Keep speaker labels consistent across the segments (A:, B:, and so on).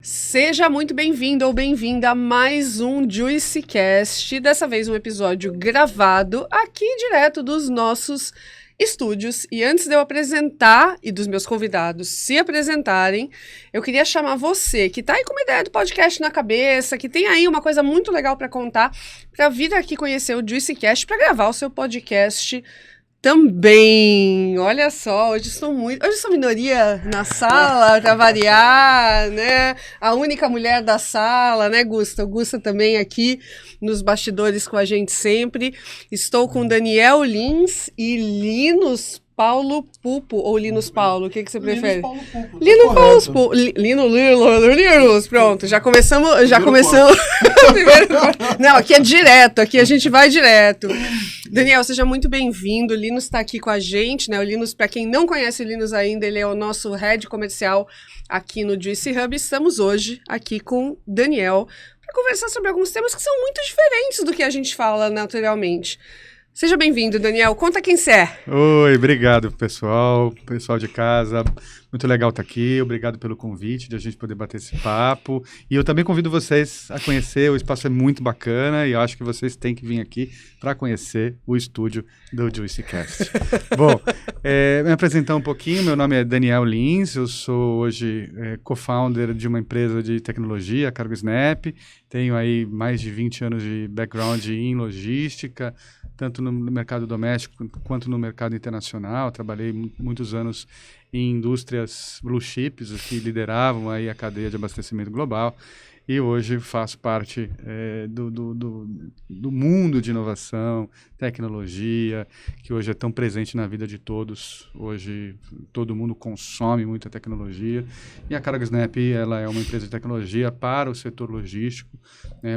A: Seja muito bem-vindo ou bem-vinda a mais um JuicyCast, dessa vez um episódio gravado aqui direto dos nossos estúdios. E antes de eu apresentar e dos meus convidados se apresentarem, eu queria chamar você que tá aí com uma ideia do podcast na cabeça, que tem aí uma coisa muito legal para contar, para vir aqui conhecer o JuicyCast, para gravar o seu podcast também. Olha só, hoje sou minoria na sala, para variar, né? A única mulher da sala, né, Gusta? O Gusta também aqui nos bastidores com a gente sempre. Estou com Daniel Lins e Linus Paulo Pupo, ou Linus Paulo, o que você prefere? Linus Paulo Pupo. Linus, pronto, já começamos. Não, aqui é direto, aqui a gente vai direto. Daniel, seja muito bem-vindo. O Linus está aqui com a gente, né? O Linus, para quem não conhece o Linus ainda, ele é o nosso head comercial aqui no Juicy Hub. Estamos hoje aqui com o Daniel para conversar sobre alguns temas que são muito diferentes do que a gente fala naturalmente. Seja bem-vindo, Daniel. Conta quem você é.
B: Oi, obrigado, pessoal de casa. Muito legal estar aqui. Obrigado pelo convite de a gente poder bater esse papo. E eu também convido vocês a conhecer. O espaço é muito bacana e eu acho que vocês têm que vir aqui para conhecer o estúdio do JuicyCast. Bom, me apresentar um pouquinho. Meu nome é Daniel Lins. Eu sou hoje co-founder de uma empresa de tecnologia, CargoSnap. Tenho aí mais de 20 anos de background em logística, tanto no mercado doméstico quanto no mercado internacional. Trabalhei muitos anos em indústrias blue chips que lideravam aí a cadeia de abastecimento global. E hoje faço parte do mundo de inovação, tecnologia, que hoje é tão presente na vida de todos. Hoje todo mundo consome muita tecnologia. E a CargoSnap, ela é uma empresa de tecnologia para o setor logístico.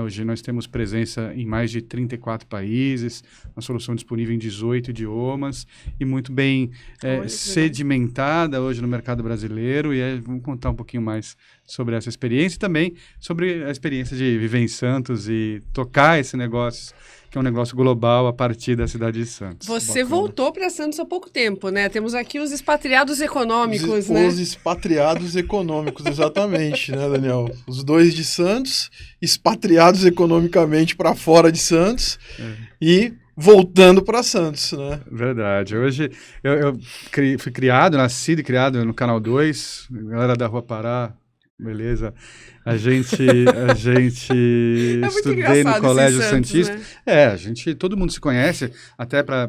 B: Hoje nós temos presença em mais de 34 países, uma solução disponível em 18 idiomas e muito bem sedimentada hoje no mercado brasileiro. E vamos contar um pouquinho mais sobre essa experiência e também sobre a experiência de viver em Santos e tocar esse negócio, que é um negócio global a partir da cidade de Santos.
A: Você voltou para Santos há pouco tempo, né? Temos aqui os expatriados econômicos, né?
C: Os expatriados econômicos, exatamente, né, Daniel? Os dois de Santos, expatriados economicamente para fora de Santos e voltando para Santos, né?
B: Verdade. Hoje eu fui nascido e criado no Canal 2, galera da Rua Pará. Beleza. A gente estudei no Colégio
A: Santos,
B: Santista.
A: Né?
B: Todo mundo se conhece, até para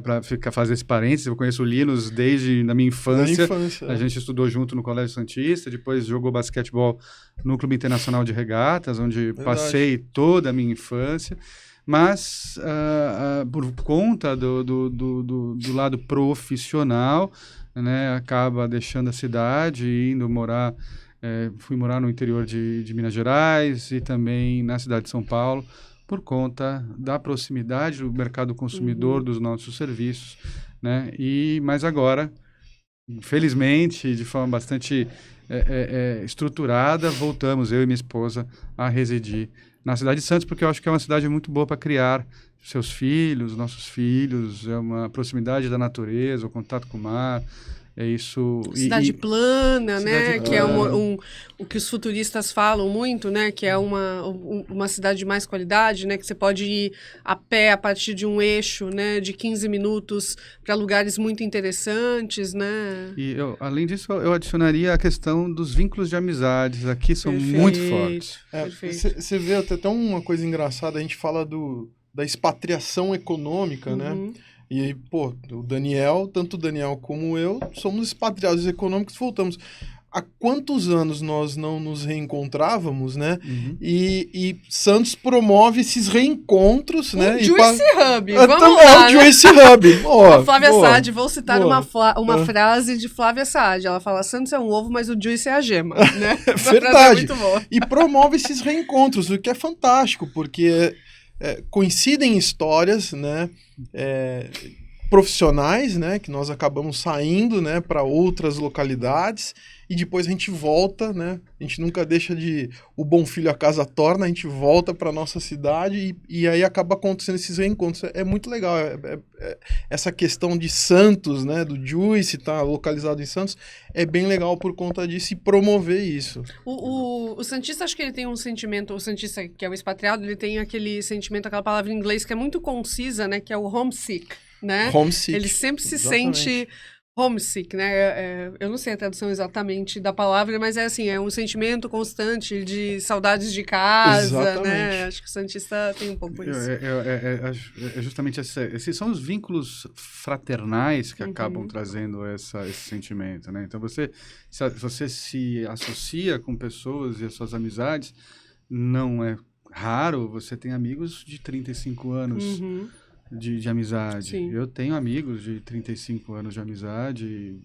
B: fazer esse parênteses. Eu conheço o Linus desde a minha infância. A gente estudou junto no Colégio Santista, depois jogou basquetebol no Clube Internacional de Regatas, onde passei toda a minha infância. Mas, por conta do lado profissional, né, acaba deixando a cidade e indo morar. Fui morar no interior de Minas Gerais e também na cidade de São Paulo, por conta da proximidade do mercado consumidor dos nossos serviços, né? Mas agora, felizmente, de forma bastante estruturada, voltamos, eu e minha esposa, a residir na cidade de Santos, porque eu acho que é uma cidade muito boa para criar seus filhos, nossos filhos, é uma proximidade da natureza, o contato com o mar. É isso.
A: Cidade plana, né?
B: Plana.
A: Que é o que os futuristas falam muito, né? Que é uma cidade de mais qualidade, né? Que você pode ir a pé a partir de um eixo, né? De 15 minutos para lugares muito interessantes, né?
B: E além disso, eu adicionaria a questão dos vínculos de amizades. Aqui são muito fortes.
C: Você vê até uma coisa engraçada, a gente fala da expatriação econômica, né? E, tanto o Daniel como eu, somos expatriados econômicos, voltamos. Há quantos anos nós não nos reencontrávamos, né? E Santos promove esses reencontros, né?
A: Juicy Hub, vamos lá,
C: o Juicy Hub.
A: Flávia Saad, vou citar uma frase de Flávia Saad. Ela fala, Santos é um ovo, mas o Juicy é a gema, né?
C: Verdade.
A: É muito boa.
C: E promove esses reencontros, o que é fantástico, porque coincidem histórias, né? Profissionais, né? Que nós acabamos saindo, né? Para outras localidades e depois a gente volta, né? A gente nunca deixa de... O bom filho a casa torna, a gente volta para nossa cidade e aí acaba acontecendo esses reencontros. É muito legal. Essa questão de Santos, né? Do Juice tá localizado em Santos, é bem legal por conta disso e promover isso.
A: O Santista, acho que ele tem um sentimento, o Santista, que é o expatriado, ele tem aquele sentimento, aquela palavra em inglês que é muito concisa, né? Que é o homesick, né?
C: Homesick.
A: Ele sempre se
C: Exatamente.
A: sente homesick, né? Eu não sei a tradução exatamente da palavra, mas é assim, é um sentimento constante de saudades de casa,
C: Exatamente.
A: né? Acho que o Santista tem um pouco isso.
B: É justamente esses são os vínculos fraternais que acabam trazendo esse sentimento, né? Então, você se associa com pessoas e as suas amizades, não é raro, você tem amigos de 35 anos de amizade.
A: Sim.
B: Eu tenho amigos de 35 anos de amizade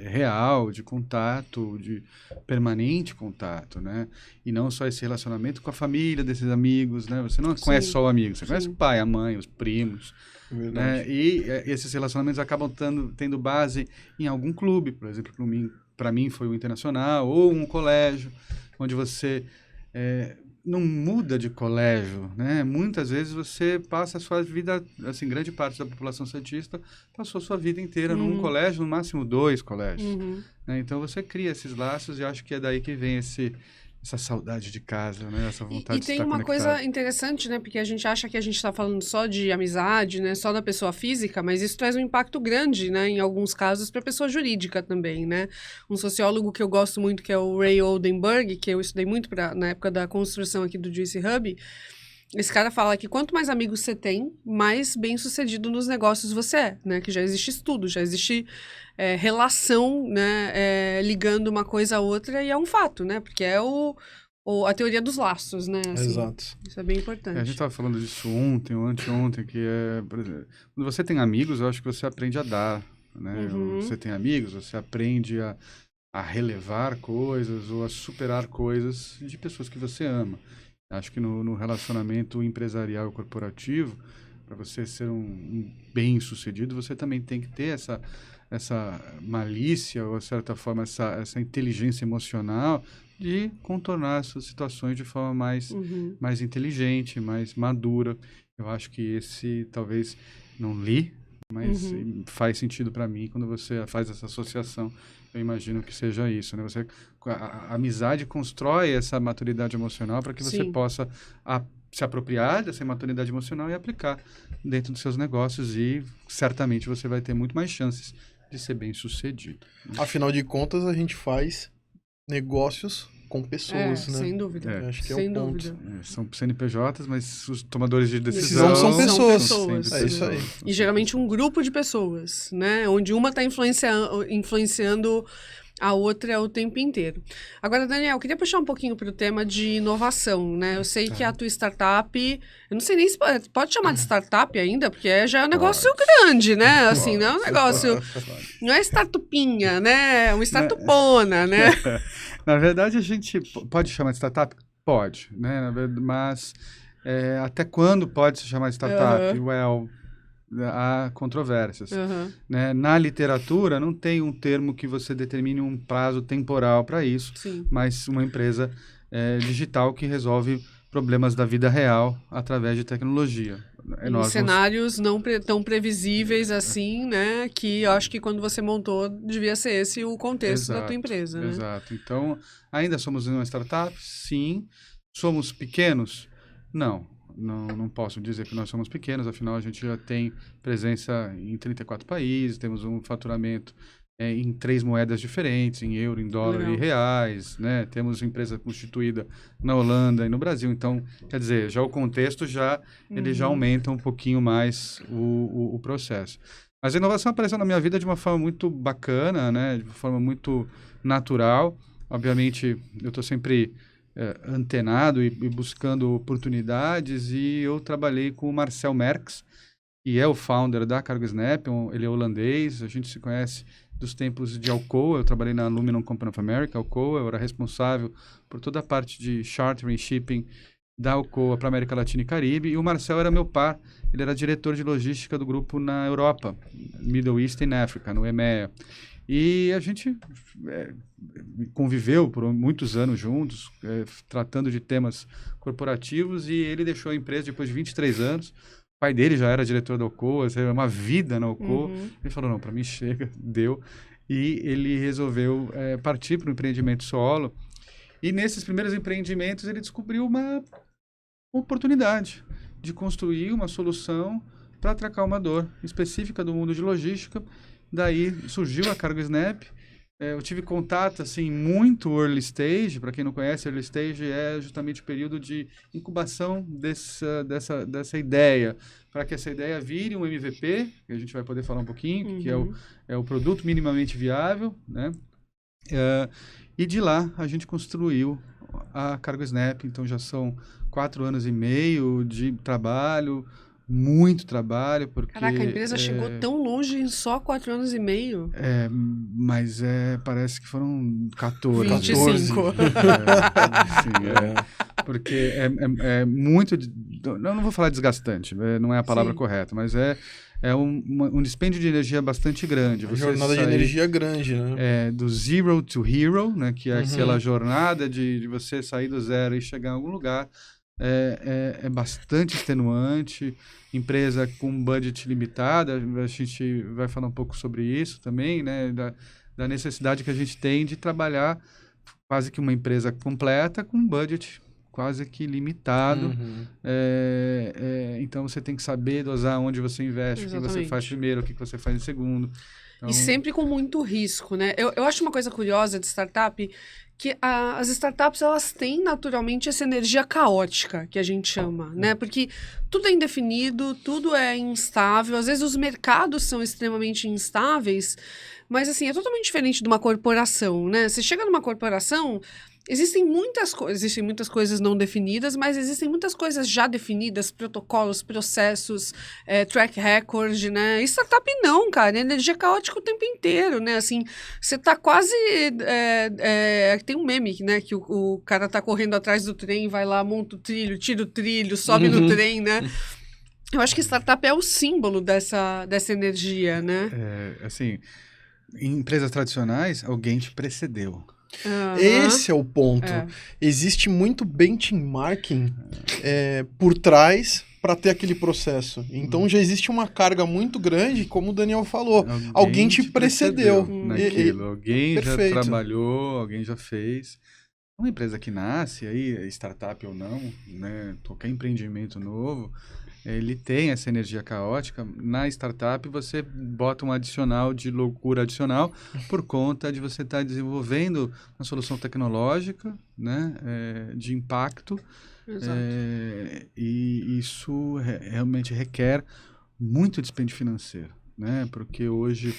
B: real, de contato, de permanente contato, né? E não só esse relacionamento com a família desses amigos, né? Você não conhece só o amigo, você conhece o pai, a mãe, os primos, né? E esses relacionamentos acabam tendo base em algum clube, por exemplo, para mim foi o Internacional, ou um colégio, onde você... não muda de colégio, né? Muitas vezes você passa a sua vida, assim, grande parte da população santista passou a sua vida inteira num colégio, no máximo 2 colégios. Né? Então você cria esses laços e acho que é daí que vem essa saudade de casa, né? Essa vontade de estar
A: E tem uma
B: conectado.
A: coisa interessante, né? Porque a gente acha que a gente está falando só de amizade, né? Só da pessoa física, mas isso traz um impacto grande, né? Em alguns casos, para a pessoa jurídica também, né? Um sociólogo que eu gosto muito, que é o Ray Oldenburg, que eu estudei muito na época da construção aqui do Juice Hub. Esse cara fala que quanto mais amigos você tem, mais bem-sucedido nos negócios você é, né? Que já existe estudo, já existe relação, né? Ligando uma coisa a outra e é um fato, né? Porque é a teoria dos laços, né? Assim,
C: Exato.
A: isso é bem importante.
B: A gente estava falando disso ontem ou anteontem, que por exemplo, quando você tem amigos, eu acho que você aprende a dar, né? Você tem amigos, você aprende a relevar coisas ou a superar coisas de pessoas que você ama. Acho que no relacionamento empresarial e corporativo, para você ser um bem-sucedido, você também tem que ter essa malícia ou, de certa forma, essa inteligência emocional de contornar essas situações de forma mais inteligente, mais madura. Eu acho que esse, talvez, não li, mas faz sentido para mim quando você faz essa associação. Eu imagino que seja isso, né? A amizade constrói essa maturidade emocional para que você possa se apropriar dessa maturidade emocional e aplicar dentro dos seus negócios e certamente você vai ter muito mais chances de ser bem-sucedido.
C: Afinal de contas, a gente faz negócios com pessoas, né?
A: Sem dúvida.
C: Acho que
A: sem
C: é o ponto.
A: dúvida.
B: São CNPJs, mas os tomadores de decisão
C: são pessoas.
B: sempre
C: É isso aí.
A: E geralmente um grupo de pessoas, né? Onde uma está influenciando a outra o tempo inteiro. Agora, Daniel, eu queria puxar um pouquinho para o tema de inovação, né? Eu sei que a tua startup, eu não sei nem se pode chamar de startup ainda, porque já é um negócio grande, né? Assim, não é um negócio, não é startupinha, né? É uma startupona, né?
B: Na verdade, a gente pode chamar de startup? Pode, né? Mas até quando pode se chamar de startup? Well, há controvérsias. Né? Na literatura, não tem um termo que você determine um prazo temporal para isso, mas uma empresa digital que resolve problemas da vida real através de tecnologia.
A: Em cenários não tão previsíveis assim, né? Que eu acho que quando você montou, devia ser esse o contexto da tua empresa, né?
B: Exato. Então, ainda somos uma startup? Sim. Somos pequenos? Não posso dizer que nós somos pequenos, afinal a gente já tem presença em 34 países, temos um faturamento em 3 moedas diferentes, em euro, em dólar e reais, né? Temos empresa constituída na Holanda e no Brasil, então, quer dizer, já o contexto ele já aumenta um pouquinho mais o processo. Mas a inovação apareceu na minha vida de uma forma muito bacana, né? De uma forma muito natural. Obviamente, eu estou sempre antenado e buscando oportunidades, e eu trabalhei com o Marcel Merckx, que é o founder da CargoSnap, ele é holandês, a gente se conhece dos tempos de Alcoa. Eu trabalhei na Aluminum Company of America, Alcoa, eu era responsável por toda a parte de chartering e shipping da Alcoa para América Latina e Caribe, e o Marcel era meu par, ele era diretor de logística do grupo na Europa, Middle East and Africa, no EMEA. E a gente conviveu por muitos anos juntos, tratando de temas corporativos, e ele deixou a empresa depois de 23 anos. O pai dele já era diretor da Alcoa, uma vida na Alcoa. Ele falou, não, para mim chega, deu. E ele resolveu partir para o empreendimento solo. E nesses primeiros empreendimentos ele descobriu uma oportunidade de construir uma solução para atracar uma dor específica do mundo de logística. Daí surgiu a Cargo Snap. Eu tive contato, assim, muito early stage. Para quem não conhece, early stage é justamente o período de incubação dessa ideia, para que essa ideia vire um MVP, que a gente vai poder falar um pouquinho, que é o produto minimamente viável, né? E de lá a gente construiu a Cargo Snap. Então já são 4 anos e meio de trabalho, muito trabalho, porque...
A: Caraca, a empresa chegou tão longe em só 4 anos e meio.
B: Mas parece que foram 14.
A: 25.
B: Porque é muito... Eu não vou falar desgastante, não é a palavra correta, mas é um dispêndio de energia bastante grande.
C: Uma jornada de energia grande, né?
B: Do zero to hero, né? Que é aquela jornada de você sair do zero e chegar em algum lugar. É bastante extenuante. Empresa com budget limitado, a gente vai falar um pouco sobre isso também, né? Da necessidade que a gente tem de trabalhar quase que uma empresa completa com budget quase que limitado. Então você tem que saber dosar onde você investe, o que você faz primeiro, o que você faz em segundo. Então...
A: E sempre com muito risco, né? Eu acho uma coisa curiosa de startup, que as startups, elas têm naturalmente essa energia caótica, que a gente chama, né? Porque tudo é indefinido, tudo é instável, às vezes os mercados são extremamente instáveis, mas assim, é totalmente diferente de uma corporação, né? Você chega numa corporação... Existem muitas coisas não definidas, mas existem muitas coisas já definidas, protocolos, processos, track record, né? E startup não, cara, energia caótica o tempo inteiro, né? Assim, você tá quase... tem um meme, né? Que o cara tá correndo atrás do trem, vai lá, monta o trilho, tira o trilho, sobe no trem, né? Eu acho que startup é o símbolo dessa energia, né?
B: Assim, em empresas tradicionais, alguém te precedeu.
C: Esse é o ponto. Existe muito benchmarking por trás para ter aquele processo. Então já existe uma carga muito grande, como o Daniel falou. Alguém te precedeu
B: naquilo. Alguém
C: Perfeito.
B: já trabalhou, alguém já fez. Uma empresa que nasce, aí, startup ou não, né, qualquer empreendimento novo, ele tem essa energia caótica. Na startup, você bota um adicional de loucura adicional por conta de você estar desenvolvendo uma solução tecnológica, né, de impacto.
A: Exato.
B: E isso realmente requer muito dispêndio financeiro, né? Porque hoje,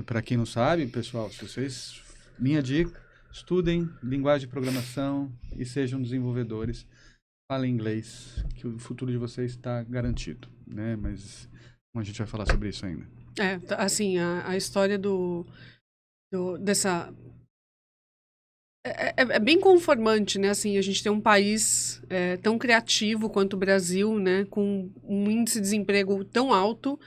B: para quem não sabe, pessoal, se vocês... Minha dica, estudem linguagem de programação e sejam desenvolvedores. Falem inglês, que o futuro de vocês está garantido, né? Mas a gente vai falar sobre isso ainda.
A: Assim, a história dessa... É bem conformante, né? Assim, a gente tem um país tão criativo quanto o Brasil, né? Com um índice de desemprego tão alto,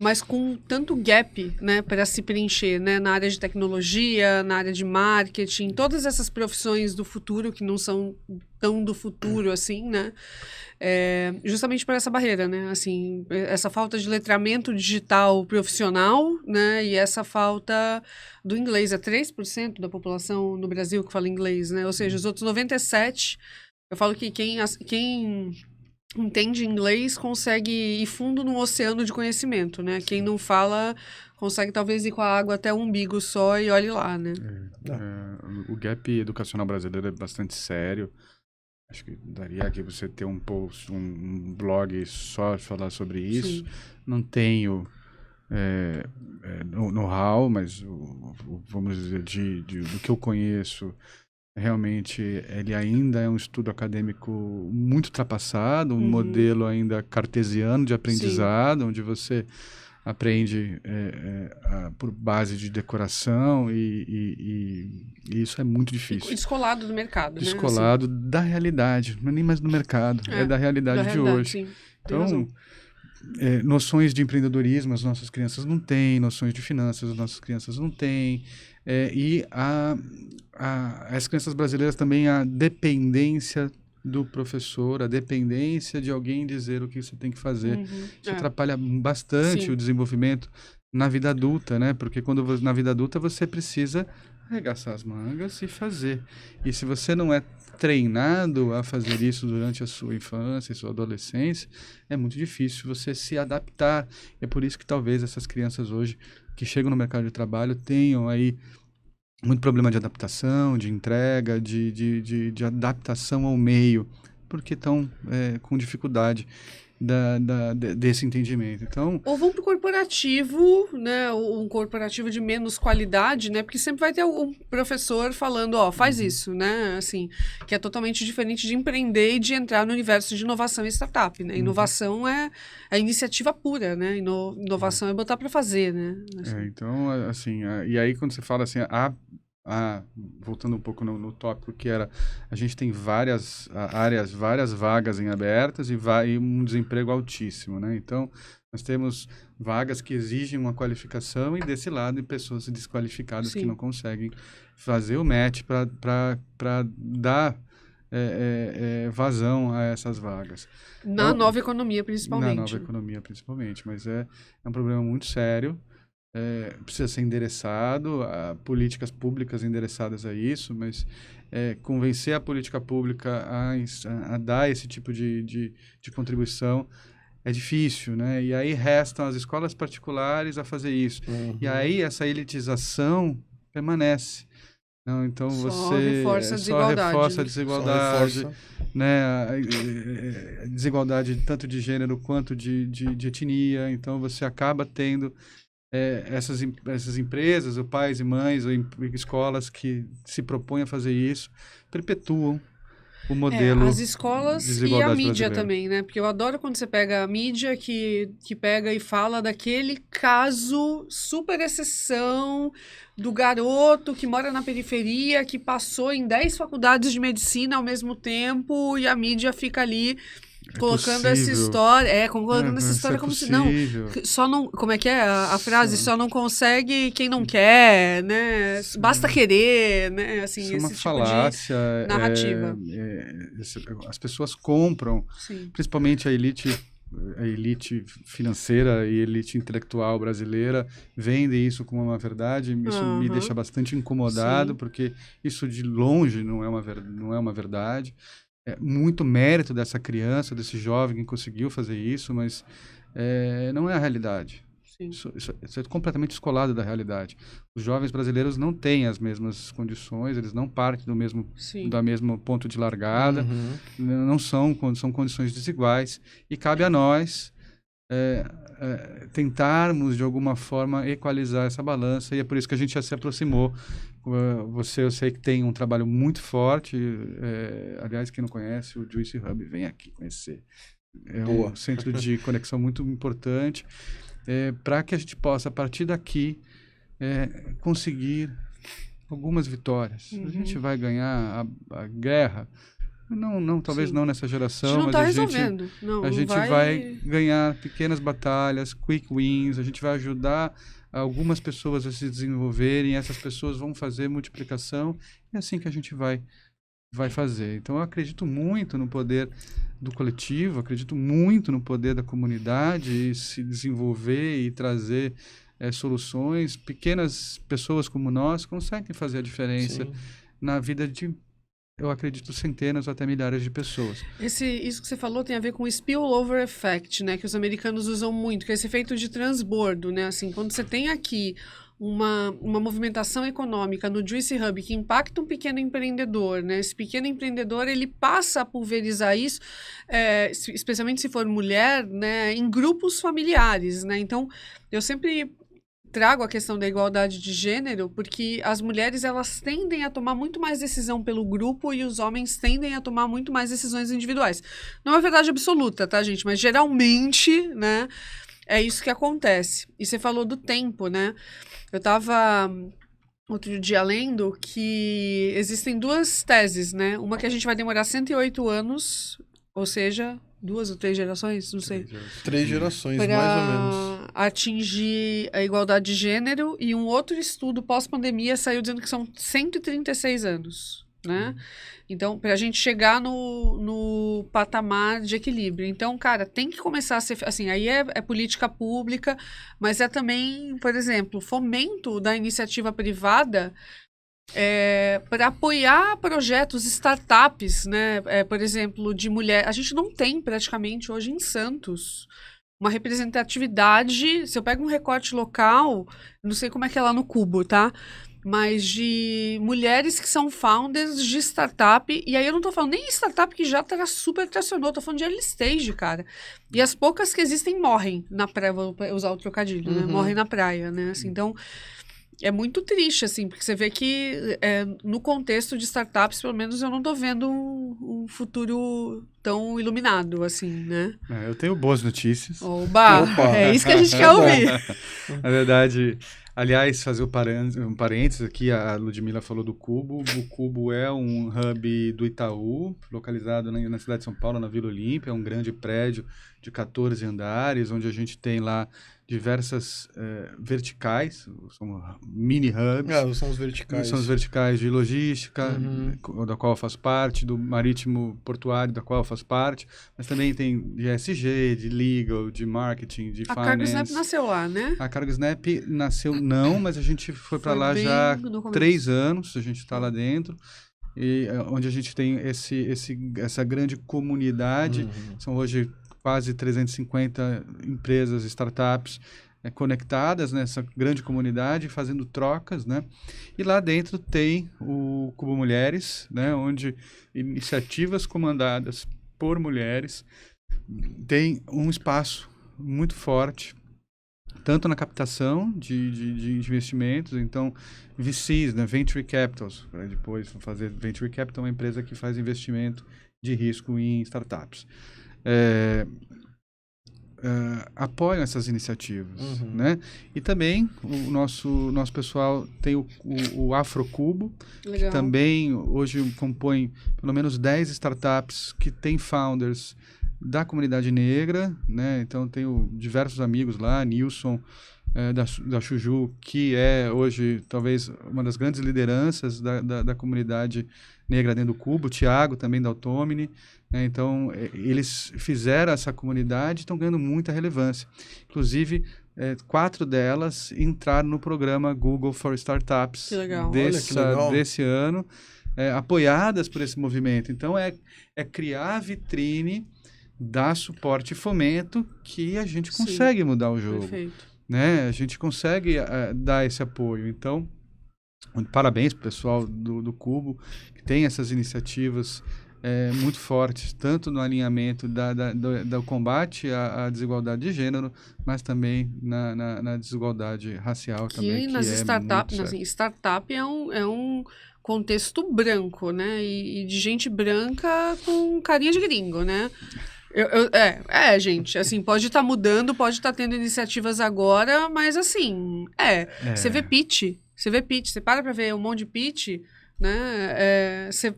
A: mas com tanto gap, né, para se preencher, né, na área de tecnologia, na área de marketing, todas essas profissões do futuro que não são tão do futuro assim, né, justamente por essa barreira, né, assim, essa falta de letramento digital profissional, né, e essa falta do inglês. 3% da população no Brasil que fala inglês, né, ou seja, os outros 97%, eu falo que quem entende inglês consegue ir fundo num oceano de conhecimento, né? Quem não fala consegue talvez ir com a água até o umbigo só e olhe lá, né?
B: O gap educacional brasileiro é bastante sério. Acho que daria aqui você ter um post, um blog só falar sobre isso. Sim. Não tenho know-how, mas vamos dizer, do que eu conheço, realmente ele ainda é um estudo acadêmico muito ultrapassado, um modelo ainda cartesiano de aprendizado, onde você aprende por base de decoração e isso é muito difícil.
A: Descolado do mercado,
B: Descolado, né? Da realidade, não é nem mais do mercado, é da realidade de hoje.
A: Sim.
B: Então, noções de empreendedorismo as nossas crianças não têm, noções de finanças as nossas crianças não têm, e as crianças brasileiras também a dependência do professor, a dependência de alguém dizer o que você tem que fazer. Isso atrapalha bastante
A: Sim.
B: o desenvolvimento na vida adulta, né? Porque na vida adulta você precisa arregaçar as mangas e fazer. E se você não é treinado a fazer isso durante a sua infância e sua adolescência, é muito difícil você se adaptar. É por isso que talvez essas crianças hoje que chegam no mercado de trabalho tenham aí muito problema de adaptação, de entrega, de adaptação ao meio, porque estão com dificuldade desse entendimento. Então,
A: Ou vão para o corporativo, né? Um corporativo de menos qualidade, né? Porque sempre vai ter algum professor falando, ó, faz isso, né? Assim, que é totalmente diferente de empreender e de entrar no universo de inovação e startup, né? Inovação é a iniciativa pura, né? Inovação é botar para fazer, né? Assim.
B: então, assim, e aí quando você fala assim, voltando um pouco no tópico que era, a gente tem várias áreas, várias vagas em abertas e um desemprego altíssimo, né? Então, nós temos vagas que exigem uma qualificação e desse lado pessoas desqualificadas que não conseguem fazer o match para dar vazão a essas vagas.
A: Na nova economia, principalmente.
B: Na nova economia, principalmente, mas é um problema muito sério. Precisa ser endereçado, políticas públicas endereçadas a isso, mas convencer a política pública a dar esse tipo de contribuição é difícil, né? E aí restam as escolas particulares a fazer isso. E aí essa elitização permanece. Não, então
A: só reforça a desigualdade,
B: né? A desigualdade tanto de gênero quanto de etnia. Então você acaba tendo essas empresas, ou pais e mães, ou escolas que se propõem a fazer isso, perpetuam o modelo
A: as escolas
B: de
A: e a mídia
B: brasileira.
A: também, né? Porque eu adoro quando você pega a mídia que pega e fala daquele caso super exceção do garoto que mora na periferia, que passou em 10 faculdades de medicina ao mesmo tempo, e a mídia fica ali colocando essa história, colocando essa história como se não, só não, como é que é a frase? Só não consegue quem não quer, né? Basta querer, né? Assim,
B: isso é uma
A: tipo
B: falácia,
A: de narrativa.
B: As pessoas compram, principalmente a elite financeira e elite intelectual brasileira vende isso como uma verdade. Isso me deixa bastante incomodado, porque isso de longe não é uma verdade. É muito mérito dessa criança, desse jovem que conseguiu fazer isso, mas não é a realidade. Isso é completamente descolado da realidade. Os jovens brasileiros não têm as mesmas condições, eles não partem do mesmo ponto de largada, são condições desiguais, e cabe a nós tentarmos, de alguma forma, equalizar essa balança, e é por isso que a gente já se aproximou. Eu sei que tem um trabalho muito forte, aliás, quem não conhece, o Juicy Hub, vem aqui conhecer. É um centro de conexão muito importante, para que a gente possa, a partir daqui, conseguir algumas vitórias. A gente vai ganhar a guerra, talvez não nessa geração, mas a gente vai ganhar pequenas batalhas, quick wins, a gente vai ajudar algumas pessoas a se desenvolverem, essas pessoas vão fazer multiplicação, e é assim que a gente vai fazer. Então, eu acredito muito no poder do coletivo, acredito muito no poder da comunidade se desenvolver e trazer soluções. Pequenas pessoas como nós conseguem fazer a diferença na vida de, eu acredito, centenas ou até milhares de pessoas.
A: Isso que você falou tem a ver com o spillover effect, né? Que os americanos usam muito, que é esse efeito de transbordo, né? Assim, quando você tem aqui uma movimentação econômica no Juicy Hub que impacta um pequeno empreendedor, né? Esse pequeno empreendedor, ele passa a pulverizar isso, especialmente se for mulher, né? Em grupos familiares, né? Então, eu sempre trago a questão da igualdade de gênero, porque as mulheres, elas tendem a tomar muito mais decisão pelo grupo e os homens tendem a tomar muito mais decisões individuais. Não é verdade absoluta, tá, gente? Mas geralmente, né, é isso que acontece. E você falou do tempo, né? Eu estava outro dia lendo que existem duas teses, né? Uma que a gente vai demorar 108 anos, ou seja, 2 ou 3 gerações, não sei.
C: 3 gerações, mais ou menos.
A: Para atingir a igualdade de gênero, e um outro estudo pós-pandemia saiu dizendo que são 136 anos, né? Então, para a gente chegar no patamar de equilíbrio. Então, cara, tem que começar a ser... Assim, aí é política pública, mas é também, por exemplo, fomento da iniciativa privada para apoiar projetos, startups, né? Por exemplo, de mulher. A gente não tem praticamente hoje em Santos uma representatividade. Se eu pego um recorte local, não sei como é que é lá no Cubo, tá? Mas de mulheres que são founders de startup, e aí eu não tô falando nem startup que já super tracionou, tô falando de early stage, cara. E as poucas que existem morrem na praia, vou usar o trocadilho, né? Morrem na praia, né? Assim, então, é muito triste, assim, porque você vê que no contexto de startups, pelo menos eu não tô vendo um futuro tão iluminado, assim, né?
B: Eu tenho boas notícias.
A: Oba! É isso que a gente quer ouvir.
B: Na verdade, aliás, fazer um parênteses aqui, a Ludmila falou do Cubo. O Cubo é um hub do Itaú, localizado na cidade de São Paulo, na Vila Olímpia. É um grande prédio de 14 andares, onde a gente tem lá diversas verticais, são mini hubs.
C: São os verticais.
B: São os verticais de logística, da qual eu faço parte, do marítimo portuário, da qual eu faço parte, mas também tem de ESG, de legal, de marketing, de finance.
A: A Cargo Snap nasceu lá, né?
B: A Cargo Snap nasceu não, mas a gente foi para lá já há 3 anos, a gente está lá dentro. E onde a gente tem essa grande comunidade, são hoje quase 350 empresas, startups conectadas nessa grande comunidade, fazendo trocas, né? E lá dentro tem o Cubo Mulheres, né? Onde iniciativas comandadas por mulheres têm um espaço muito forte, tanto na captação de investimentos, então VCs, né? Venture Capitals, para depois fazer Venture Capital, uma empresa que faz investimento de risco em startups. Apoiam essas iniciativas, né? E também o nosso pessoal tem o Afrocubo, que também hoje compõe pelo menos 10 startups que têm founders da comunidade negra, né? Então tenho diversos amigos lá, Nilson da Chuju, que é hoje talvez uma das grandes lideranças da comunidade negra dentro do Cubo, o Thiago também da Automini, né? Então eles fizeram essa comunidade e estão ganhando muita relevância. Inclusive, 4 delas entraram no programa Google for Startups desse ano, apoiadas por esse movimento. Então é criar a vitrine, dar suporte e fomento que a gente consegue mudar o jogo.
A: Perfeito.
B: Né? A gente consegue dar esse apoio. Então, parabéns para o pessoal do Cubo, que tem essas iniciativas muito fortes, tanto no alinhamento do combate à desigualdade de gênero, mas também na desigualdade racial também.
A: Que nas startups, startup é um contexto branco, né? E de gente branca com carinha de gringo, né? Gente, assim, pode estar mudando, pode estar tendo iniciativas agora, mas assim, você vê pitch, você para pra ver um monte de pitch, né, você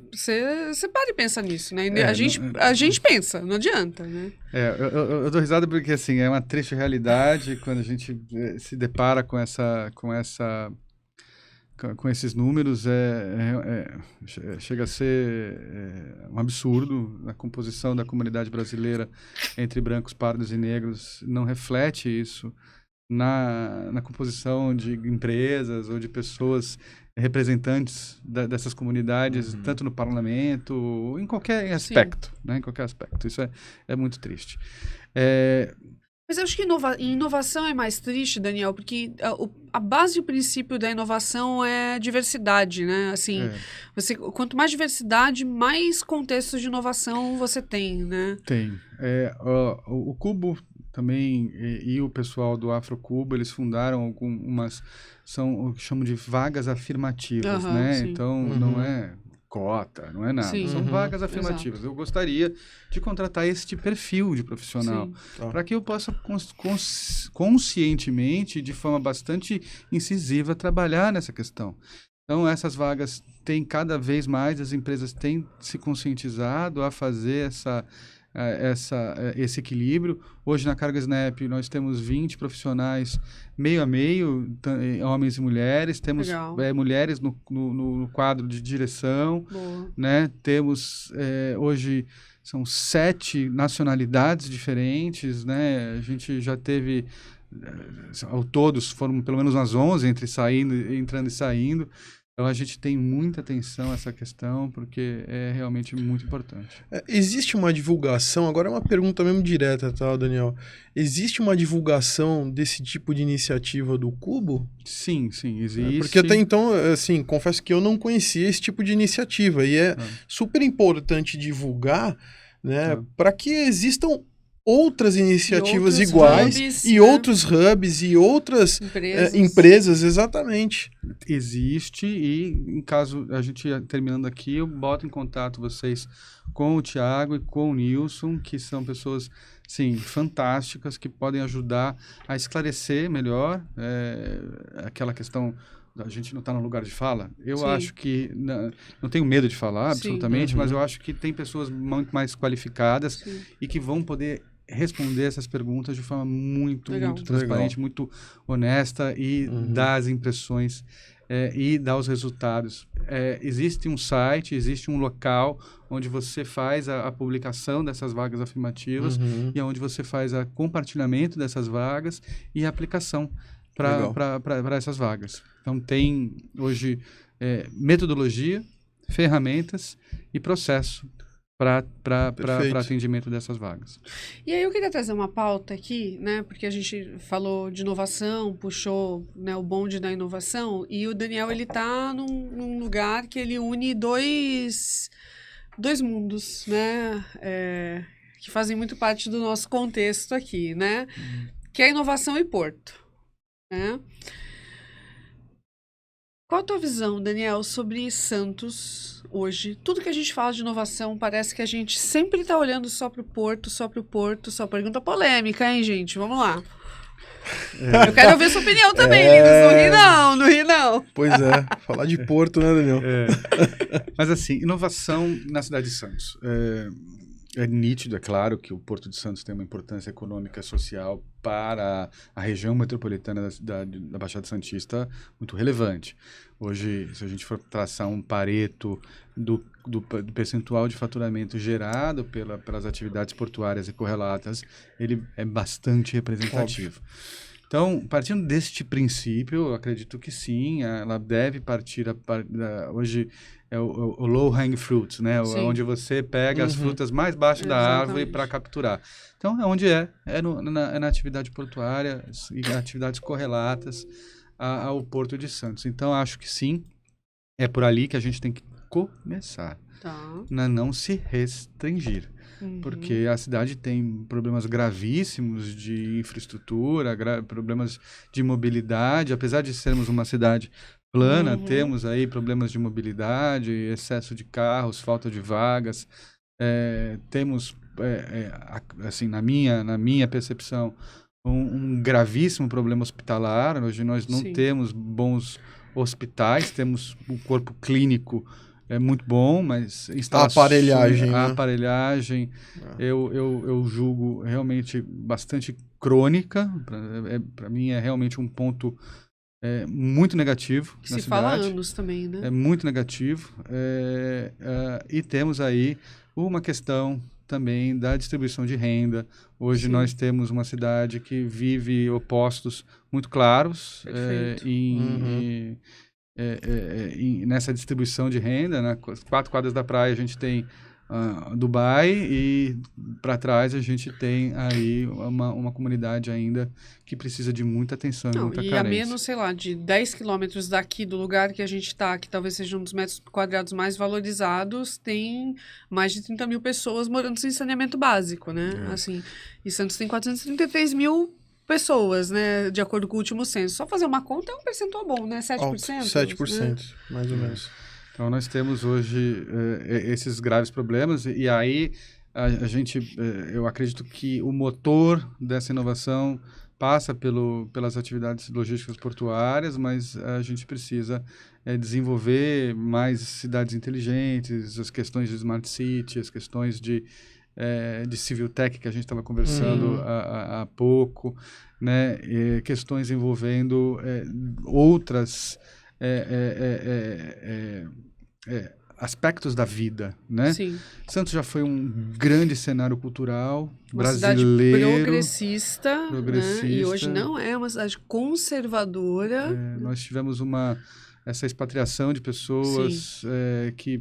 A: para e pensa nisso, né, a gente pensa, não adianta, né.
B: Eu dou risada porque, assim, é uma triste realidade quando a gente se depara com esses números, chega a ser um absurdo. A composição da comunidade brasileira entre brancos, pardos e negros não reflete isso na composição de empresas ou de pessoas representantes dessas comunidades, tanto no parlamento ou em qualquer aspecto, né? Em qualquer aspecto. Isso é muito triste.
A: Mas eu acho que inovação é mais triste, Daniel, porque a base e o princípio da inovação é diversidade, né? Assim, quanto mais diversidade, mais contextos de inovação você tem, né?
B: Tem. O Cubo também e o pessoal do Afrocubo, eles fundaram algumas, são o que chamam de vagas afirmativas, né?
A: Sim.
B: Então, não é cota, não é nada.
A: Sim.
B: São vagas afirmativas. Exato. Eu gostaria de contratar este perfil de profissional para que eu possa conscientemente, de forma bastante incisiva, trabalhar nessa questão. Então, essas vagas têm cada vez mais, as empresas têm se conscientizado a fazer esse equilíbrio. Hoje, na Carga Snap, nós temos 20 profissionais meio a meio, homens e mulheres. Temos mulheres no quadro de direção. Né? Temos, hoje, são 7 nacionalidades diferentes. Né? A gente já teve, ao todos, foram pelo menos umas 11 entrando e saindo. Então, a gente tem muita atenção a essa questão, porque é realmente muito importante.
C: Existe uma divulgação, agora é uma pergunta mesmo direta, tá, Daniel? Existe uma divulgação desse tipo de iniciativa do Cubo?
B: Sim, existe.
C: Porque até então, assim, confesso que eu não conhecia esse tipo de iniciativa, e é super importante divulgar, né, para que existam outras iniciativas iguais e outros hubs e outras empresas, exatamente.
B: Existe, e em caso, a gente terminando aqui, eu boto em contato vocês com o Thiago e com o Nilson, que são pessoas, sim, fantásticas, que podem ajudar a esclarecer melhor aquela questão. A gente não está no lugar de fala. Eu acho que... Não tenho medo de falar, absolutamente, mas eu acho que tem pessoas muito mais qualificadas e que vão poder responder essas perguntas de forma muito transparente, muito honesta e dar as impressões e dar os resultados. Existe um site, existe um local onde você faz a publicação dessas vagas afirmativas e onde você faz o compartilhamento dessas vagas e a aplicação para essas vagas. Então, tem hoje metodologia, ferramentas e processo para atendimento dessas vagas.
A: E aí eu queria trazer uma pauta aqui, né, porque a gente falou de inovação, puxou, né, o bonde da inovação, e o Daniel, ele tá num lugar que ele une dois mundos, né, que fazem muito parte do nosso contexto aqui, né, que é inovação e porto, né. Qual a tua visão, Daniel, sobre Santos hoje? Tudo que a gente fala de inovação, parece que a gente sempre está olhando só para o porto, só pergunta polêmica, hein, gente? Vamos lá. Eu quero ouvir sua opinião também, Linus. Não ri não.
C: Pois é, falar de porto, né, Daniel?
B: Mas assim, inovação na cidade de Santos. É nítido, é claro, que o Porto de Santos tem uma importância econômica e social para a região metropolitana da Baixada Santista muito relevante. Hoje, se a gente for traçar um pareto do percentual de faturamento gerado pelas atividades portuárias e correlatas, ele é bastante representativo. Óbvio. Então, partindo deste princípio, eu acredito que sim, ela deve partir hoje é o low hang fruits, né? Onde você pega as frutas mais baixas da árvore para capturar. Então, é onde é na atividade portuária e atividades correlatas ao Porto de Santos. Então, acho que sim, é por ali que a gente tem que começar, a não se restringir. Porque a cidade tem problemas gravíssimos de infraestrutura, problemas de mobilidade. Apesar de sermos uma cidade plana, temos aí problemas de mobilidade, excesso de carros, falta de vagas. Temos, assim, na minha percepção, um gravíssimo problema hospitalar. Hoje nós não temos bons hospitais, temos um corpo clínico muito bom, mas
C: a aparelhagem,
B: eu julgo realmente bastante crônica. Para mim é realmente um ponto muito negativo na cidade.
A: Se fala há anos também, né?
B: É muito negativo. E temos aí uma questão também da distribuição de renda. Hoje nós temos uma cidade que vive opostos muito claros nessa distribuição de renda. Nas 4 quadras da praia a gente tem Dubai e para trás a gente tem aí uma comunidade ainda que precisa de muita atenção e muita carência.
A: E a menos, sei lá, de 10 quilômetros daqui do lugar que a gente está, que talvez seja um dos metros quadrados mais valorizados, tem mais de 30 mil pessoas morando sem saneamento básico, né? Assim, e Santos tem 433 mil pessoas, né, de acordo com o último censo. Só fazer uma conta é um percentual bom, né? 7%?
C: 7%, né? Mais ou menos.
B: Então, nós temos hoje esses graves problemas e aí a gente, eu acredito que o motor dessa inovação passa pelas atividades logísticas portuárias, mas a gente precisa desenvolver mais cidades inteligentes, as questões de smart city, as questões de de Civil Tech, que a gente estava conversando há pouco, né? Questões envolvendo outras aspectos da vida, né?
A: Sim.
B: Santos já foi um grande cenário cultural
A: Uma
B: brasileiro.
A: cidade progressista,
B: progressista.
A: Né? E hoje não é uma cidade conservadora.
B: Nós tivemos essa expatriação de pessoas que,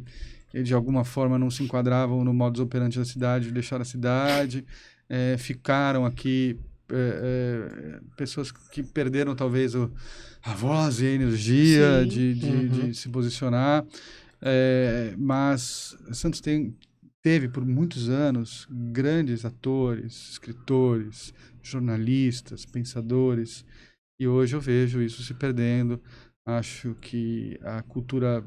B: de alguma forma, não se enquadravam no modus operandi da cidade, deixaram a cidade, ficaram aqui pessoas que perderam, talvez, a voz e a energia de se posicionar. Mas Santos teve por muitos anos grandes atores, escritores, jornalistas, pensadores, e hoje eu vejo isso se perdendo. Acho que a cultura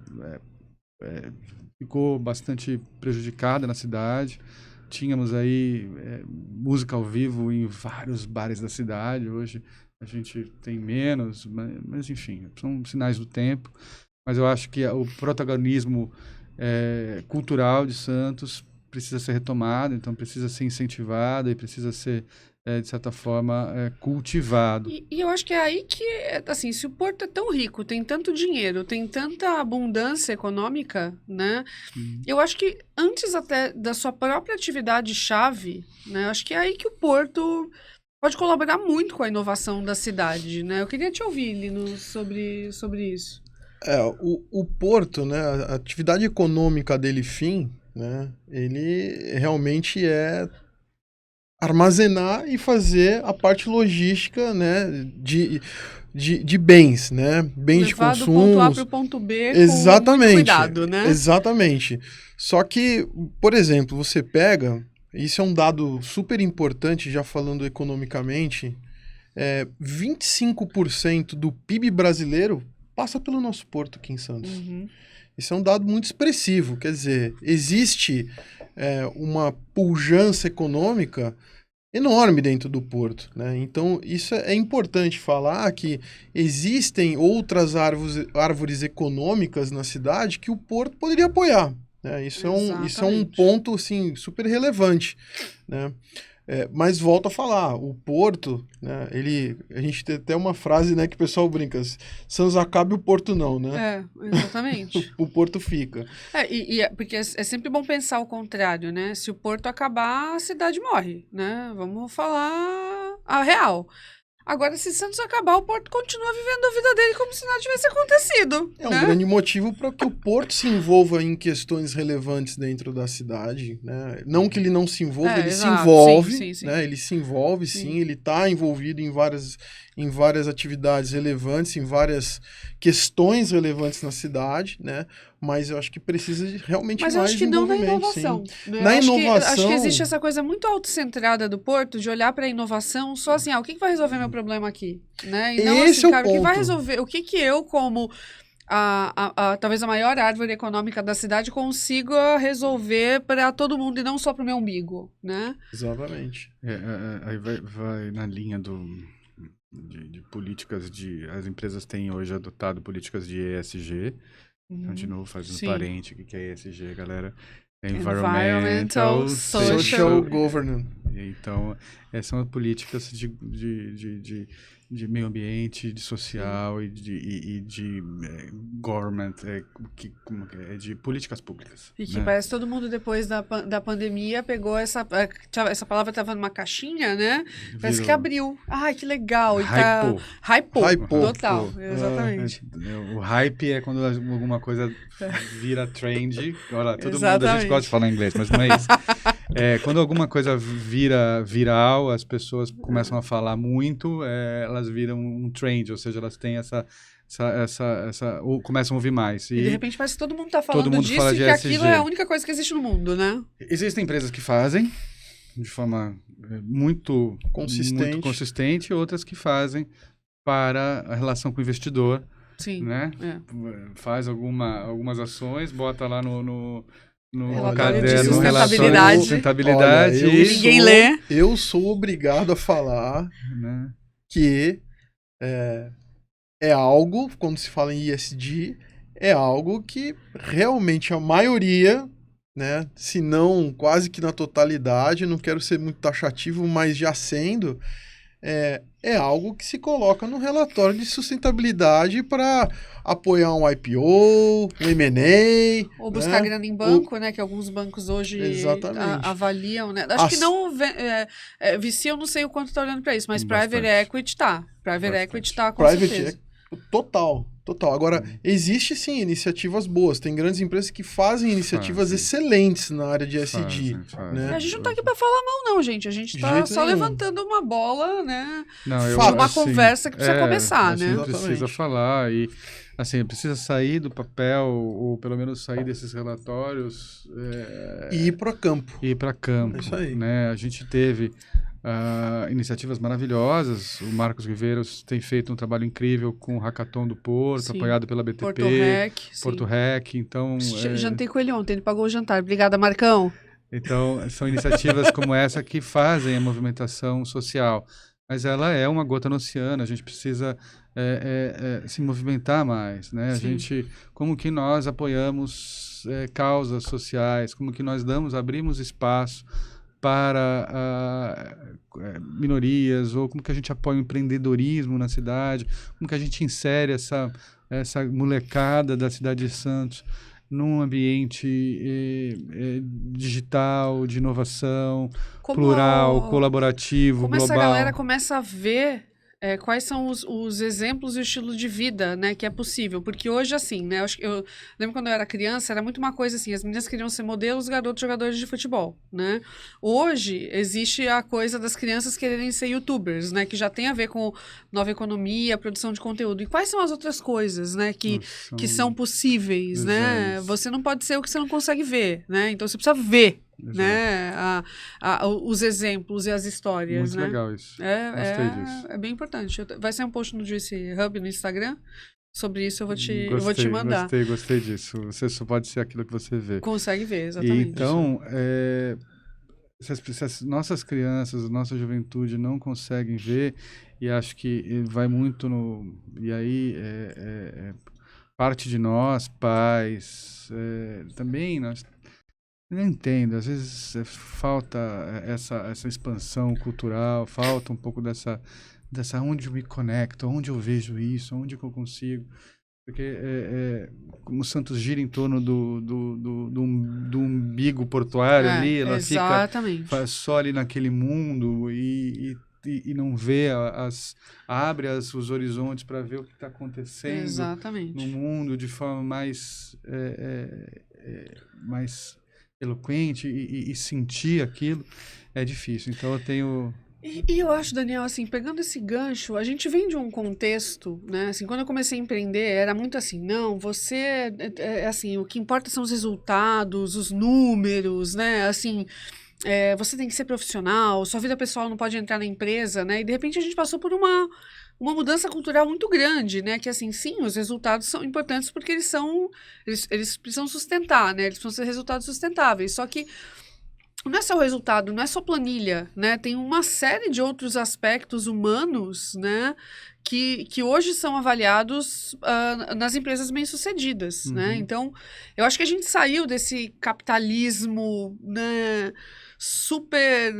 B: ficou bastante prejudicada na cidade. Tínhamos aí música ao vivo em vários bares da cidade. Hoje a gente tem menos, mas enfim, são sinais do tempo. Mas eu acho que o protagonismo cultural de Santos precisa ser retomado, então precisa ser incentivado e precisa ser, de certa forma, cultivado.
A: E eu acho que é aí que, assim, se o Porto é tão rico, tem tanto dinheiro, tem tanta abundância econômica, né? Eu acho que antes até da sua própria atividade-chave, né? Eu acho que é aí que o Porto pode colaborar muito com a inovação da cidade, né? Eu queria te ouvir, Lino, sobre isso.
C: O Porto, né, a atividade econômica dele, né, ele realmente é armazenar e fazer a parte logística, né, de bens, né, bens de consumo.
A: Levar do ponto A para o ponto B
C: exatamente,
A: com muito cuidado, né?
C: Exatamente. Só que, por exemplo, você pega, isso é um dado super importante, já falando economicamente, 25% do PIB brasileiro passa pelo nosso porto aqui em Santos. Isso é um dado muito expressivo. Quer dizer, existe uma pujança econômica enorme dentro do porto, né? Então, isso é importante falar que existem outras árvores econômicas na cidade que o porto poderia apoiar, né? Isso é um ponto assim, super relevante, né? Mas volto a falar, o Porto, né, a gente tem até uma frase, né, que o pessoal brinca, Santos acaba e o Porto não, né?
A: Exatamente.
C: O Porto fica.
A: Porque é sempre bom pensar o contrário, né? Se o Porto acabar, a cidade morre, né? Vamos falar a real. Agora, se Santos acabar, o Porto continua vivendo a vida dele como se nada tivesse acontecido.
C: É um grande motivo para que o Porto se envolva em questões relevantes dentro da cidade, né? Não que ele não se envolva, ele se envolve,
A: sim.
C: né? Ele se envolve, sim, ele está envolvido em várias atividades relevantes, em várias questões relevantes na cidade, né? Mas eu acho que precisa de realmente mais envolvimento.
A: Mas eu acho que não na inovação. Né?
C: Na inovação...
A: Acho que existe essa coisa muito autocentrada do Porto, de olhar para a inovação só assim, o que vai resolver meu problema aqui? Né? E não
C: Esse
A: assim,
C: é o
A: o que vai
C: ponto.
A: resolver, o que eu, como talvez a maior árvore econômica da cidade, consiga resolver para todo mundo e não só para o meu umbigo, né?
C: Exatamente.
B: Aí vai na linha de políticas as empresas têm hoje adotado políticas de ESG. De novo, fazendo parente, o que é ESG, galera?
A: Environmental,
C: Social Governance.
B: Então, essas são políticas de meio ambiente, de social e de government, de políticas públicas.
A: E que parece que todo mundo, depois da pandemia, pegou essa palavra, estava numa caixinha, né? Parece que abriu. Ai, que legal. Hypou. Total, exatamente.
B: O hype é quando alguma coisa vira trend. Olha, todo mundo, a gente gosta de falar inglês, mas não é isso. Quando alguma coisa vira viral, as pessoas começam a falar muito, elas viram um trend, ou seja, elas têm ou começam a ouvir mais.
A: E de repente parece que todo mundo está falando disso e que aquilo é a única coisa que existe no mundo, né?
B: Existem empresas que fazem de forma muito consistente, outras que fazem para a relação com o investidor.
A: Sim.
B: Né? Faz algumas ações, bota lá no
A: caderno
B: de sustentabilidade.
C: Olha,
A: ninguém lê.
C: Eu sou obrigado a falar, né, que é algo, quando se fala em ESG, é algo que realmente a maioria né? Se não quase que na totalidade, não quero ser muito taxativo, mas já sendo, é algo que se coloca no relatório de sustentabilidade para apoiar um IPO, um M&A.
A: Ou buscar
C: né?
A: grana em banco, né? Que alguns bancos hoje
C: Exatamente.
A: avaliam, né? Acho que não vicia, eu não sei o quanto está olhando para isso, mas Private Equity tá. Private Equity tá com certeza.
C: Total. Agora, existe sim iniciativas boas. Tem grandes empresas que fazem iniciativas excelentes na área de ESG. Né?
A: A gente não tá aqui para falar mal, não, gente. A gente tá só levantando uma bola, né? Uma conversa que precisa começar, né?
B: Precisa falar e assim, precisa sair do papel, ou pelo menos sair desses relatórios.
C: E ir para campo.
B: É isso aí. Né? A gente teve iniciativas maravilhosas. O Marcos Riveiros tem feito um trabalho incrível com o Hackathon do Porto, apoiado pela BTP. Porto Rec. Então,
A: jantei com ele ontem, ele pagou o jantar. Obrigada, Marcão.
B: Então, são iniciativas como essa que fazem a movimentação social. Mas ela é uma gota no oceano, a gente precisa se movimentar mais, né? A gente, como que nós apoiamos causas sociais, como que nós abrimos espaço para minorias, ou como que a gente apoia o empreendedorismo na cidade, como que a gente insere essa molecada da cidade de Santos num ambiente digital, de inovação, plural, colaborativo, global.
A: Como essa galera começa a ver quais são os exemplos e o estilo de vida, né, que é possível. Porque hoje, assim, né, eu lembro quando eu era criança, era muito uma coisa assim, as meninas queriam ser modelos, os garotos jogadores de futebol, né? Hoje, existe a coisa das crianças quererem ser youtubers, né, que já tem a ver com nova economia, produção de conteúdo. E quais são as outras coisas, né, que são possíveis, né? Você não pode ser o que você não consegue ver, né? Então, você precisa ver. Né? Os exemplos e as histórias.
B: Muito legal isso. Gostei disso.
A: É bem importante. Vai ser um post no Juicy Hub no Instagram. Sobre isso eu vou te mandar.
B: Gostei disso. Você só pode ser aquilo que você vê.
A: Consegue ver, exatamente.
B: E então, se as nossas crianças, nossa juventude não conseguem ver, e acho que vai muito no... E aí, parte de nós, pais, também nós... Eu entendo, às vezes falta essa expansão cultural, falta um pouco dessa onde eu me conecto, onde eu vejo isso, onde que eu consigo. Porque como o Santos gira em torno do umbigo portuário ali, ela fica só ali naquele mundo e não vê, abre os horizontes para ver o que está acontecendo no mundo de forma mais eloquente e sentir aquilo, é difícil. Então eu tenho...
A: E eu acho, Daniel, assim, pegando esse gancho, a gente vem de um contexto, né, assim, quando eu comecei a empreender, era muito assim, não, você, assim, o que importa são os resultados, os números, né, assim, você tem que ser profissional, sua vida pessoal não pode entrar na empresa, né, e de repente a gente passou por uma mudança cultural muito grande, né? Que assim, sim, os resultados são importantes porque eles precisam sustentar, né? Eles precisam ser resultados sustentáveis. Só que não é só o resultado, não é só planilha, né? Tem uma série de outros aspectos humanos, né? Que hoje são avaliados nas empresas bem-sucedidas, né? Então, eu acho que a gente saiu desse capitalismo, né, super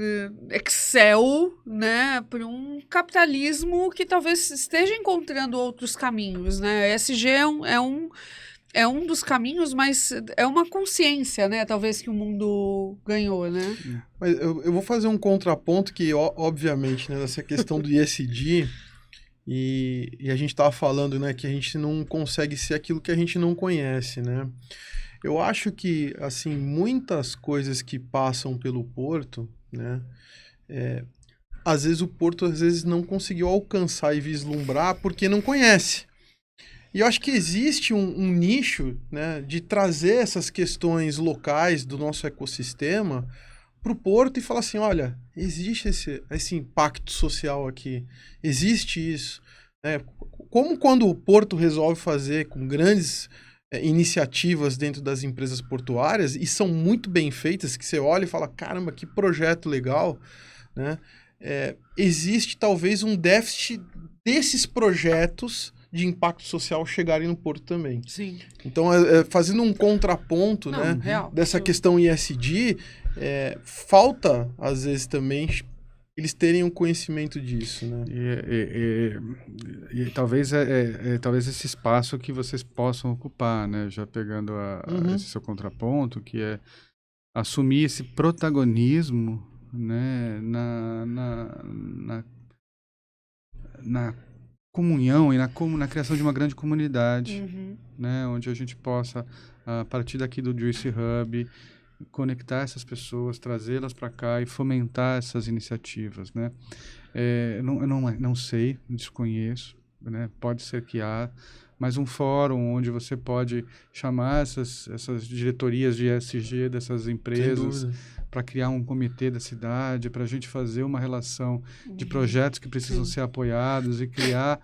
A: Excel, né, para um capitalismo que talvez esteja encontrando outros caminhos, né? ESG é um dos caminhos, mas é uma consciência, né, talvez que o mundo ganhou, né?
C: Mas eu vou fazer um contraponto que, obviamente, né, nessa questão do ESG... E a gente estava falando, né, que a gente não consegue ser aquilo que a gente não conhece, né? Eu acho que, assim, muitas coisas que passam pelo Porto, né, às vezes o Porto não conseguiu alcançar e vislumbrar porque não conhece. E eu acho que existe um nicho, né, de trazer essas questões locais do nosso ecossistema para o Porto e falar assim, olha, existe esse impacto social aqui, existe isso. Né? Como quando o Porto resolve fazer com grandes iniciativas dentro das empresas portuárias, e são muito bem feitas, que você olha e fala, caramba, que projeto legal, né? Existe talvez um déficit desses projetos de impacto social chegarem no porto também.
A: Sim.
C: Então, fazendo um contraponto,
A: Não,
C: né,
A: real.
C: dessa questão ESG, falta, às vezes, também eles terem um conhecimento disso, né?
B: E talvez talvez esse espaço que vocês possam ocupar, né? Já pegando esse seu contraponto, que é assumir esse protagonismo, né? Na comunhão e na criação de uma grande comunidade, né? Onde a gente possa, a partir daqui do Juicy Hub, conectar essas pessoas, trazê-las para cá e fomentar essas iniciativas, né? Eu não sei, desconheço, né? Pode ser que há, mas um fórum onde você pode chamar essas diretorias de ESG dessas empresas para criar um comitê da cidade, para a gente fazer uma relação de projetos que precisam ser apoiados e criar,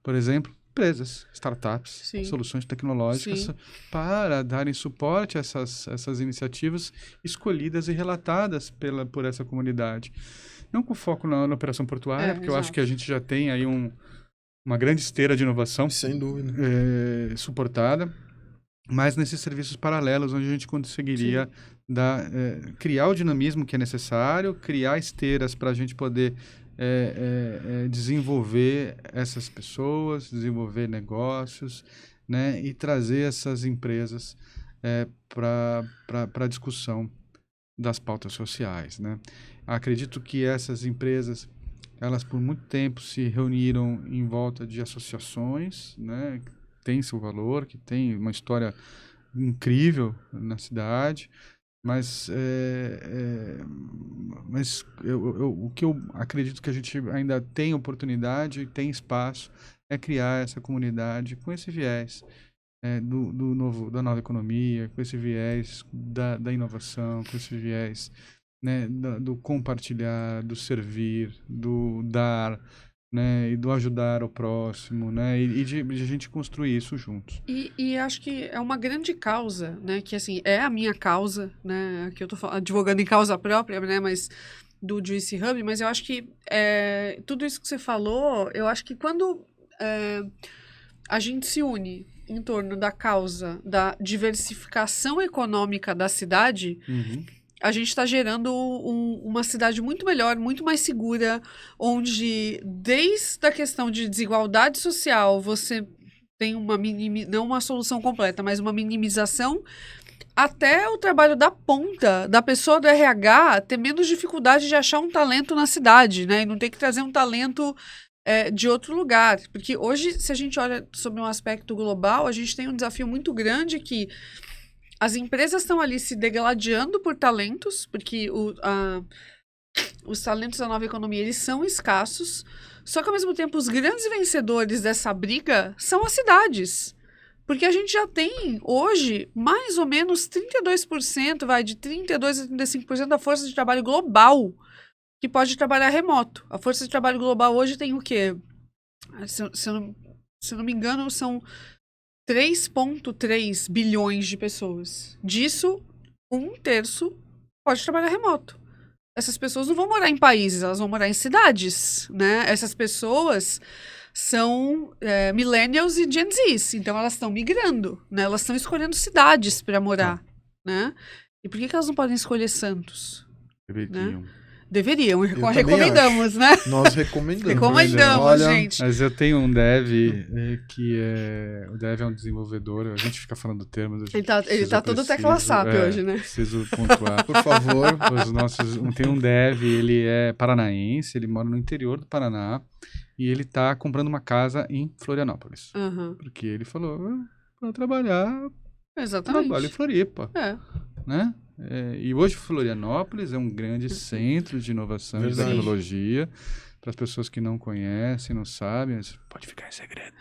B: por exemplo, empresas, startups, soluções tecnológicas para darem suporte a essas iniciativas escolhidas e relatadas por essa comunidade. Não com foco na operação portuária, porque eu acho que a gente já tem aí uma grande esteira de inovação
C: sem dúvida
B: suportada, mas nesses serviços paralelos onde a gente conseguiria criar o dinamismo que é necessário, criar esteiras para a gente poder desenvolver essas pessoas, desenvolver negócios, né, e trazer essas empresas para a discussão das pautas sociais, né? Acredito que essas empresas, elas por muito tempo se reuniram em volta de associações, né, que tem seu valor, que tem uma história incrível na cidade, mas o que eu acredito que a gente ainda tem oportunidade e tem espaço é criar essa comunidade com esse viés da nova economia, com esse viés da inovação, com esse viés, né, do compartilhar, do servir, do dar, né, e do ajudar ao próximo, né, e de a gente construir isso juntos.
A: E acho que é uma grande causa, né, que assim, é a minha causa, né, que eu tô advogando em causa própria, né, mas do Juicy Hub, mas eu acho que tudo isso que você falou, eu acho que quando a gente se une em torno da causa da diversificação econômica da cidade, a gente está gerando uma cidade muito melhor, muito mais segura, onde desde a questão de desigualdade social você tem não uma solução completa, mas uma minimização, até o trabalho da ponta, da pessoa do RH, ter menos dificuldade de achar um talento na cidade, né? E não ter que trazer um talento de outro lugar. Porque hoje, se a gente olha sobre um aspecto global, a gente tem um desafio muito grande que as empresas estão ali se degladiando por talentos, porque os talentos da nova economia, eles são escassos, só que ao mesmo tempo os grandes vencedores dessa briga são as cidades. Porque a gente já tem, hoje, mais ou menos 32%, de 32% a 35% da força de trabalho global que pode trabalhar remoto. A força de trabalho global hoje tem o quê? Se eu não me engano, são 3,3 bilhões de pessoas. Disso, 1/3 pode trabalhar remoto. Essas pessoas não vão morar em países, elas vão morar em cidades, né? Essas pessoas são millennials e Gen Zs, então elas estão migrando, né? Elas estão escolhendo cidades para morar, né? E por que elas não podem escolher Santos? Deveriam, recomendamos, né?
C: Nós recomendamos.
A: Recomendamos, gente.
B: Mas eu tenho um dev que o dev é um desenvolvedor, a gente fica falando termos.
A: Ele tá todo tecla SAP hoje, né?
B: Preciso pontuar.
C: Por favor.
B: Tem um dev, ele é paranaense, ele mora no interior do Paraná e ele tá comprando uma casa em Florianópolis. Porque ele falou, para trabalhar, trabalho em Floripa. Né? E hoje Florianópolis é um grande centro de inovação e tecnologia. Para as pessoas que não conhecem, não sabem, pode ficar em segredo.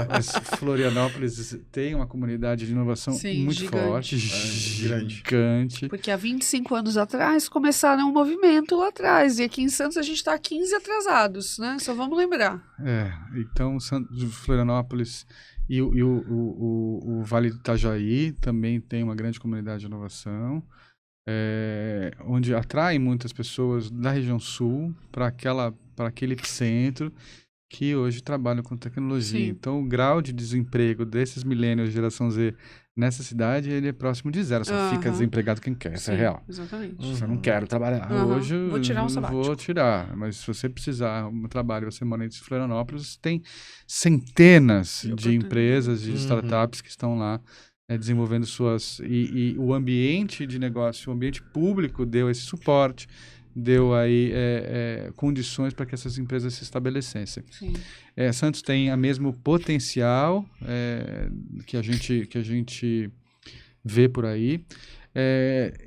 B: Mas Florianópolis tem uma comunidade de inovação muito forte, gigante.
A: Porque há 25 anos atrás começaram um movimento lá atrás. E aqui em Santos a gente está 15 atrasados, né? Só vamos lembrar.
B: Então Florianópolis e o Vale do Itajaí também tem uma grande comunidade de inovação. Onde atrai muitas pessoas da região sul para aquele centro que hoje trabalham com tecnologia.
A: Sim.
B: Então, o grau de desemprego desses millennials, geração Z, nessa cidade, ele é próximo de zero. Só fica desempregado quem quer, isso é
A: Sim,
B: real.
A: exatamente.
B: Se eu não quero trabalhar hoje,
A: Vou tirar um
B: eu
A: sabático.
B: vou tirar. Mas se você precisar um trabalho, você mora em Florianópolis, tem centenas de empresas, de startups que estão lá desenvolvendo suas... E o ambiente de negócio, o ambiente público deu esse suporte, deu aí condições para que essas empresas se estabelecessem.
A: Sim.
B: Santos tem o mesmo potencial que a gente vê por aí.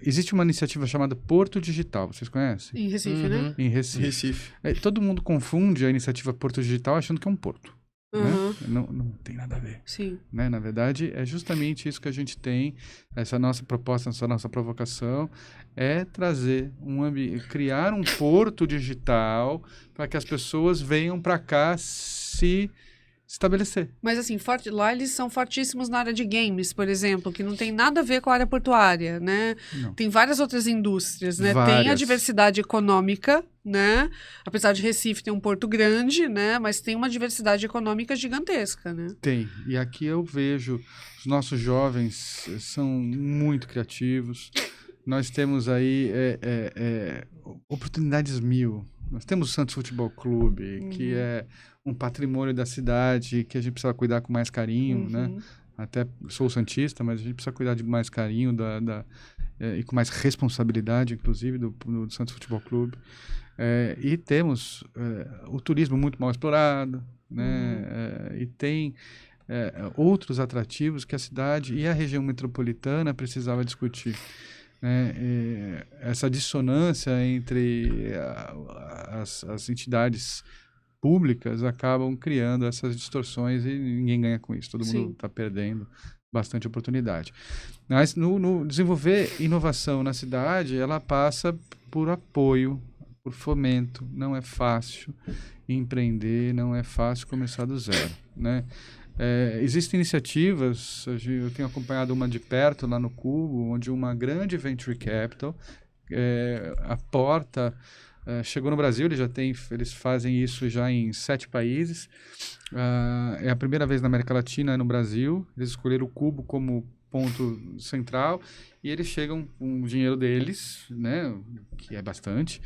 B: Existe uma iniciativa chamada Porto Digital, vocês conhecem?
A: Em Recife, né?
B: Em Recife.
C: Recife.
B: Todo mundo confunde a iniciativa Porto Digital achando que é um porto. Né? Não tem nada a ver.
A: Sim.
B: Né? Na verdade, é justamente isso que a gente tem, essa nossa proposta, essa nossa provocação, é trazer criar um porto digital para que as pessoas venham para cá se estabelecer.
A: Mas assim, lá eles são fortíssimos na área de games, por exemplo, que não tem nada a ver com a área portuária, né?
B: Não.
A: Tem várias outras indústrias, né?
B: Várias.
A: Tem a diversidade econômica, né? Apesar de Recife ter um porto grande, né? Mas tem uma diversidade econômica gigantesca, né?
B: Tem. E aqui eu vejo os nossos jovens são muito criativos. Nós temos aí oportunidades mil. Nós temos o Santos Futebol Clube, que é um patrimônio da cidade que a gente precisa cuidar com mais carinho, né? Até sou santista, mas a gente precisa cuidar de mais carinho e com mais responsabilidade, inclusive, do Santos Futebol Clube. E temos o turismo muito mal explorado, né? E tem outros atrativos que a cidade e a região metropolitana precisava discutir. Essa dissonância entre as entidades públicas acabam criando essas distorções e ninguém ganha com isso. Todo mundo está perdendo bastante oportunidade. Mas no desenvolver inovação na cidade, ela passa por apoio, por fomento. Não é fácil empreender, não é fácil começar do zero, né? Existem iniciativas, eu tenho acompanhado uma de perto lá no Cubo, onde uma grande venture capital aporta, chegou no Brasil, eles fazem isso já em 7 países, é a primeira vez na América Latina e no Brasil, eles escolheram o Cubo como ponto central e eles chegam com o dinheiro deles, né, que é bastante,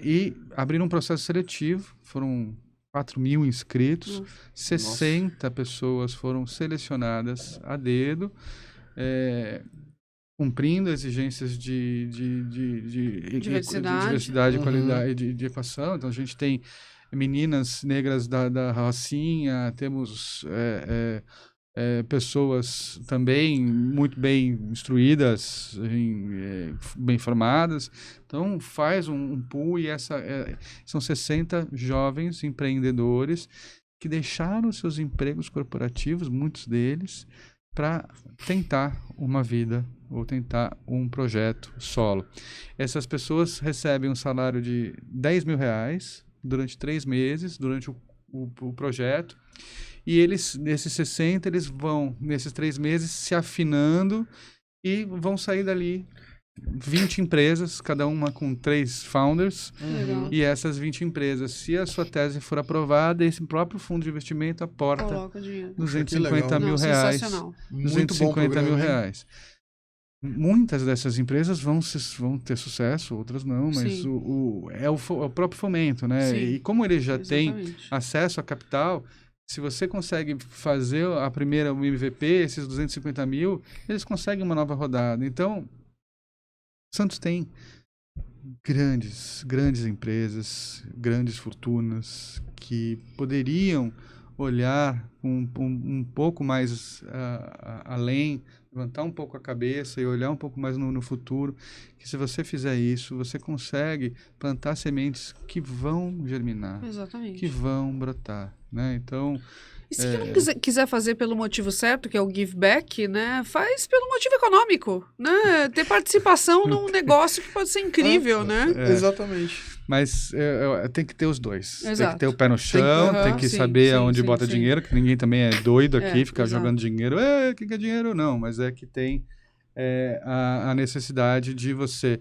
B: e abriram um processo seletivo, foram 4.000 inscritos, 60 pessoas foram selecionadas a dedo, cumprindo exigências de diversidade, qualidade de equação. Então, a gente tem meninas negras da Rocinha, temos pessoas também muito bem instruídas, bem formadas. Então, faz um pool e são 60 jovens empreendedores que deixaram seus empregos corporativos, muitos deles, para tentar uma vida ou tentar um projeto solo. Essas pessoas recebem um salário de R$10.000 durante 3 meses, durante o projeto. E eles, nesses 60, eles vão, nesses 3 meses, se afinando e vão sair dali 20 empresas, cada uma com 3 founders. E essas 20 empresas, se a sua tese for aprovada, esse próprio fundo de investimento aporta R$250.000. 250.000. Muitas dessas empresas vão ter sucesso, outras não, mas é o próprio fomento, né? Sim. E como ele já tem acesso a capital, se você consegue fazer o MVP, esses 250 mil, eles conseguem uma nova rodada. Então, Santos tem grandes empresas, grandes fortunas que poderiam olhar um pouco mais além, levantar um pouco a cabeça e olhar um pouco mais no futuro, que se você fizer isso, você consegue plantar sementes que vão germinar, que vão brotar, né? Então,
A: e se não quiser fazer pelo motivo certo, que é o give back, né? Faz pelo motivo econômico, né? Ter participação num negócio que pode ser incrível, né?
C: Exatamente.
B: Mas tem que ter os dois.
A: Exato.
B: Tem que ter o pé no chão, tem que saber aonde bota dinheiro, que ninguém também é doido aqui, ficar jogando dinheiro. O que é dinheiro? Não, mas é que tem a necessidade de você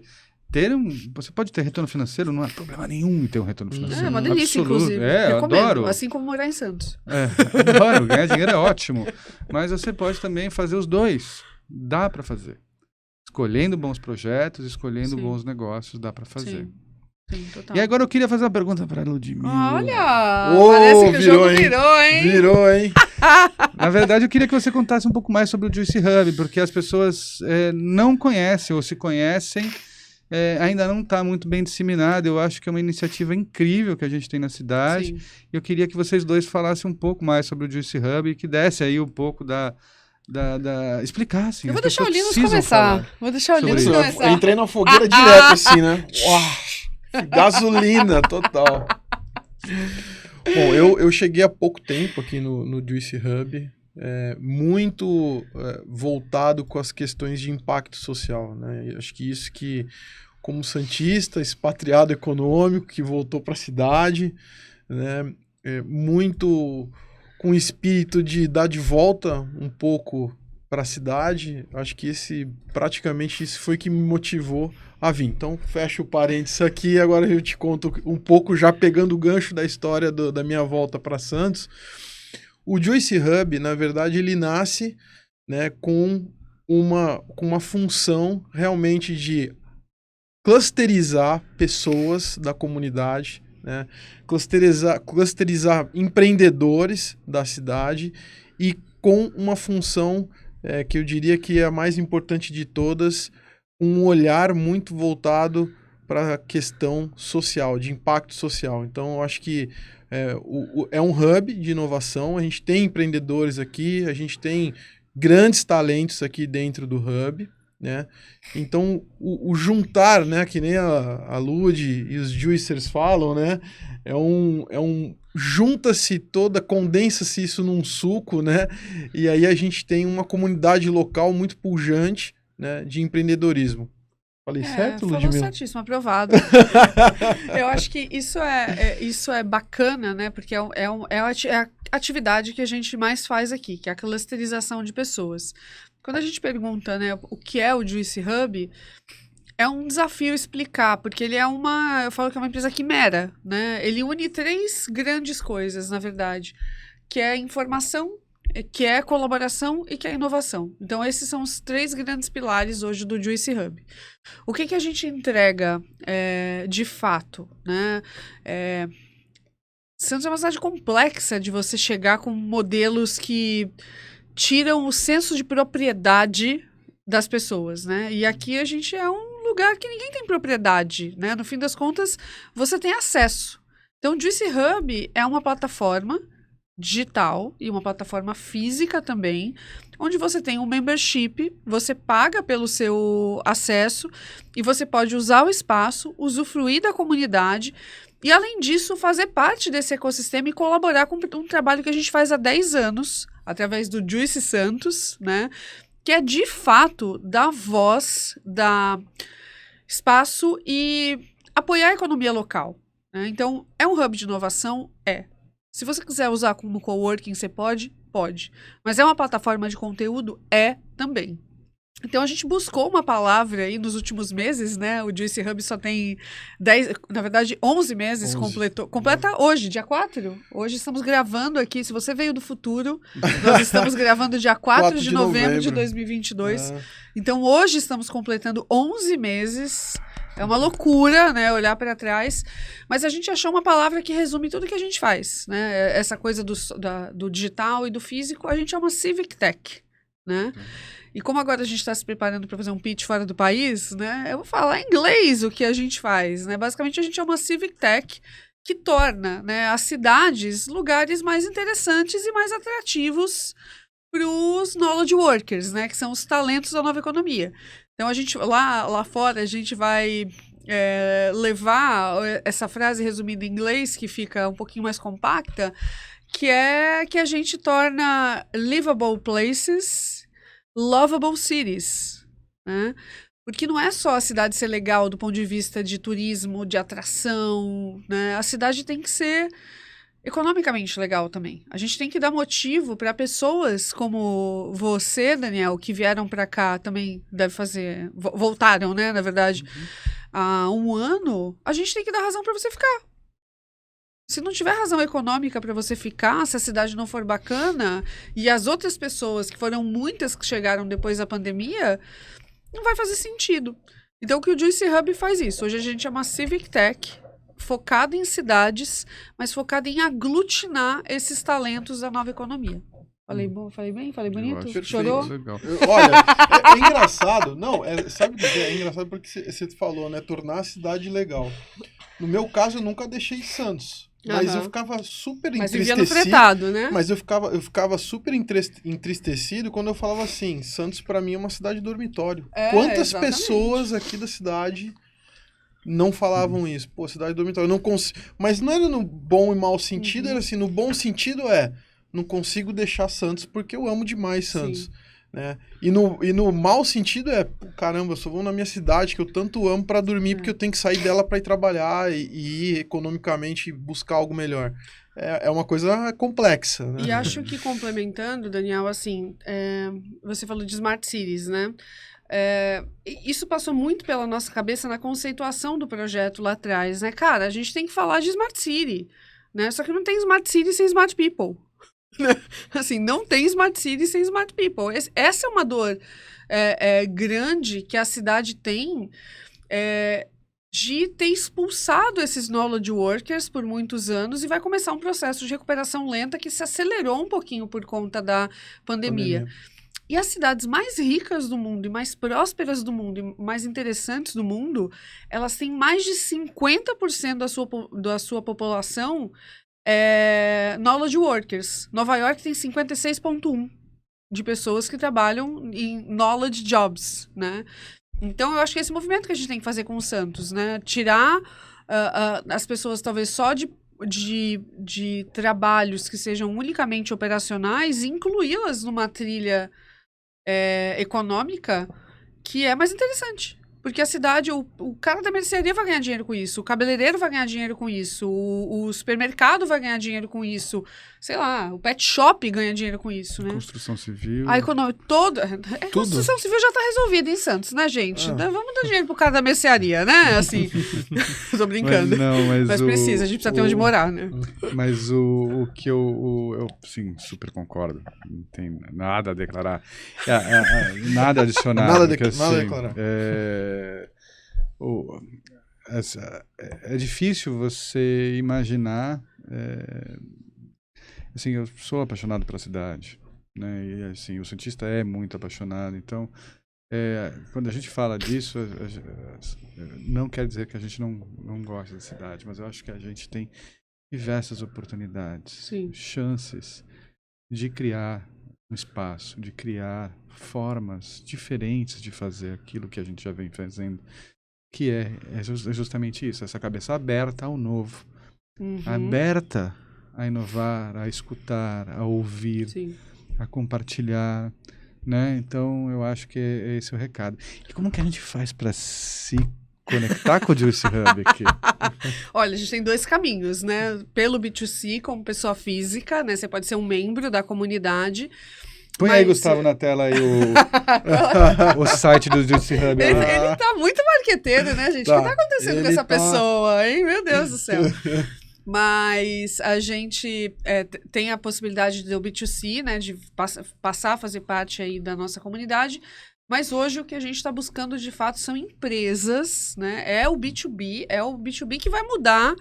B: você pode ter retorno financeiro, não há problema nenhum em ter um retorno financeiro.
A: É uma delícia,
B: absoluto.
A: inclusive.
B: Eu adoro.
A: Assim como morar em Santos.
B: Adoro, ganhar dinheiro é ótimo. Mas você pode também fazer os dois. Dá para fazer. Escolhendo bons projetos, escolhendo bons negócios, dá para fazer.
A: Sim, total.
B: E agora eu queria fazer uma pergunta para a Ludmilla.
A: Olha! Parece que o jogo virou, hein?
C: Virou, hein?
B: Na verdade, eu queria que você contasse um pouco mais sobre o Juicy Hub, porque as pessoas não conhecem, ou se conhecem, ainda não está muito bem disseminado. Eu acho que é uma iniciativa incrível que a gente tem na cidade.
A: Sim.
B: Eu queria que vocês dois falassem um pouco mais sobre o Juicy Hub e que desse aí um pouco explicassem.
A: Eu vou deixar o Linus começar.
C: Eu entrei na fogueira direto, assim, né? Uau, gasolina total. Bom, eu cheguei há pouco tempo aqui no Juicy Hub, muito voltado com as questões de impacto social, né? Acho que isso que, como santista, expatriado econômico, que voltou para a cidade, né? Muito com o espírito de dar de volta um pouco para a cidade. Acho que praticamente isso foi que me motivou a vir. Então, fecho o parênteses aqui, agora eu te conto um pouco, já pegando o gancho da história da minha volta para Santos. O Juicy Hub, na verdade, ele nasce, né, com uma função realmente de clusterizar pessoas da comunidade, né, clusterizar empreendedores da cidade e com uma função que eu diria que é a mais importante de todas, um olhar muito voltado para a questão social, de impacto social. Então, eu acho que é um hub de inovação, a gente tem empreendedores aqui, a gente tem grandes talentos aqui dentro do hub, né? Então, o juntar, né, que nem a Lud e os juicers falam, né, junta-se condensa-se isso num suco, né, e aí a gente tem uma comunidade local muito pujante, né, de empreendedorismo. Falei certo, Ludmilla?
A: Falou certíssimo, aprovado. Eu acho que isso é bacana, né, porque é a atividade que a gente mais faz aqui, que é a clusterização de pessoas. Quando a gente pergunta, né, o que é o Juicy Hub, é um desafio explicar, porque ele eu falo que é uma empresa quimera, né? Ele une 3 grandes coisas, na verdade, que é informação, que é colaboração e que é inovação. Então, esses são os 3 grandes pilares hoje do Juicy Hub. O que a gente entrega de fato, né? Santos é uma cidade complexa de você chegar com modelos que tiram o senso de propriedade das pessoas, né? E aqui a gente é um lugar que ninguém tem propriedade, né? No fim das contas, você tem acesso. Então, o Juicy Hub é uma plataforma digital e uma plataforma física também, onde você tem um membership, você paga pelo seu acesso e você pode usar o espaço, usufruir da comunidade e, além disso, fazer parte desse ecossistema e colaborar com um trabalho que a gente faz há 10 anos, através do Juicy Santos, né? Que é, de fato, dar voz, dar espaço e apoiar a economia local, né? Então, é um hub de inovação? Se você quiser usar como coworking, você pode? Pode. Mas é uma plataforma de conteúdo? Também. Então, a gente buscou uma palavra aí nos últimos meses, né? O Juicy Hub só tem 11 meses, completa hoje, dia 4. Hoje estamos gravando aqui, se você veio do futuro, nós estamos gravando dia 4 de novembro de 2022. Então, hoje estamos completando 11 meses. É uma loucura, né, olhar para trás, mas a gente achou uma palavra que resume tudo que a gente faz, né? Essa coisa do digital e do físico, a gente é uma civic tech, né? E como agora a gente está se preparando para fazer um pitch fora do país, né? Eu vou falar em inglês o que a gente faz, né? Basicamente, a gente é uma civic tech que torna, né, as cidades lugares mais interessantes e mais atrativos para os knowledge workers, né? Que são os talentos da nova economia. Então, a gente lá fora, a gente vai levar essa frase resumida em inglês, que fica um pouquinho mais compacta, que é que a gente torna livable places lovable cities, né? Porque não é só a cidade ser legal do ponto de vista de turismo, de atração, né? A cidade tem que ser economicamente legal também. A gente tem que dar motivo para pessoas como você, Daniel, que vieram para cá também, voltaram, né, na verdade, há um ano, a gente tem que dar razão para você ficar. Se não tiver razão econômica para você ficar, se a cidade não for bacana, e as outras pessoas, que foram muitas que chegaram depois da pandemia, não vai fazer sentido. Então, o que o Juicy Hub faz isso? Hoje a gente é uma Civic Tech, focada em cidades, mas focada em aglutinar esses talentos da nova economia. Falei bem? Falei bonito? Chorou?
C: Olha, é engraçado. Não, sabe o que é engraçado? Porque você falou, né? Tornar a cidade legal. No meu caso, eu nunca deixei Santos. Mas eu ficava super
A: entristecido.
C: Mas vivia
A: no fretado, né?
C: Mas eu ficava super entristecido quando eu falava assim, Santos pra mim é uma cidade dormitório. Quantas
A: exatamente.
C: pessoas aqui da cidade não falavam isso? Pô, cidade dormitório. Eu não Mas não era no bom e mau sentido, era assim, no bom sentido não consigo deixar Santos porque eu amo demais Santos. Sim. Né? E no mau sentido caramba, eu só vou na minha cidade que eu tanto amo pra dormir porque eu tenho que sair dela pra ir trabalhar e ir economicamente buscar algo melhor. É uma coisa complexa. Né?
A: E acho que complementando, Daniel, assim, você falou de Smart Cities, né? Isso passou muito pela nossa cabeça na conceituação do projeto lá atrás, né? Cara, a gente tem que falar de Smart City, né? Só que não tem Smart City sem Smart People. Assim, não tem Smart City sem Smart People. Essa é uma dor grande que a cidade tem de ter expulsado esses knowledge workers por muitos anos e vai começar um processo de recuperação lenta que se acelerou um pouquinho por conta da pandemia. E as cidades mais ricas do mundo, e mais prósperas do mundo, e mais interessantes do mundo, elas têm mais de 50% da sua população knowledge workers. Nova York tem 56,1% de pessoas que trabalham em knowledge jobs, né? Então, eu acho que é esse movimento que a gente tem que fazer com o Santos, né? Tirar as pessoas, talvez, só de trabalhos que sejam unicamente operacionais e incluí-las numa trilha econômica que é mais interessante. Porque a cidade, o cara da mercearia vai ganhar dinheiro com isso, o cabeleireiro vai ganhar dinheiro com isso, o supermercado vai ganhar dinheiro com isso, sei lá, o pet shop ganha dinheiro com isso, né?
B: Construção civil.
A: A economia toda. A construção civil já está resolvida em Santos, né, gente? Vamos dar dinheiro pro cara da mercearia, né? Assim. Tô brincando. Mas precisa, a gente precisa ter onde morar, né?
B: Mas o que eu sim, super concordo. Não tem nada a declarar. Nada a adicionar.
C: Nada a
B: declarar. É difícil você imaginar. Assim, eu sou apaixonado pela cidade, né? E assim, o cientista é muito apaixonado. Então, quando a gente fala disso, não quer dizer que a gente não gosta da cidade, mas eu acho que a gente tem diversas oportunidades,
A: Sim.
B: chances de criar um espaço, de criar formas diferentes de fazer aquilo que a gente já vem fazendo, que é justamente isso, essa cabeça aberta ao novo, aberta a inovar, a escutar, a ouvir,
A: Sim.
B: a compartilhar, né? Então, eu acho que é esse o recado. E como que a gente faz para se conectar com o Juicy Hub aqui?
A: Olha, a gente tem 2 caminhos, né? Pelo B2C, como pessoa física, né? Você pode ser um membro da comunidade.
B: Põe aí, Gustavo, na tela aí o site do Juicy Hub.
A: Ele tá muito marqueteiro, né, gente? O que tá acontecendo com essa pessoa, hein? Meu Deus do céu. Mas a gente tem a possibilidade do B2C, né? De passar a fazer parte aí da nossa comunidade. Mas hoje o que a gente está buscando, de fato, são empresas, né? É o B2B que vai mudar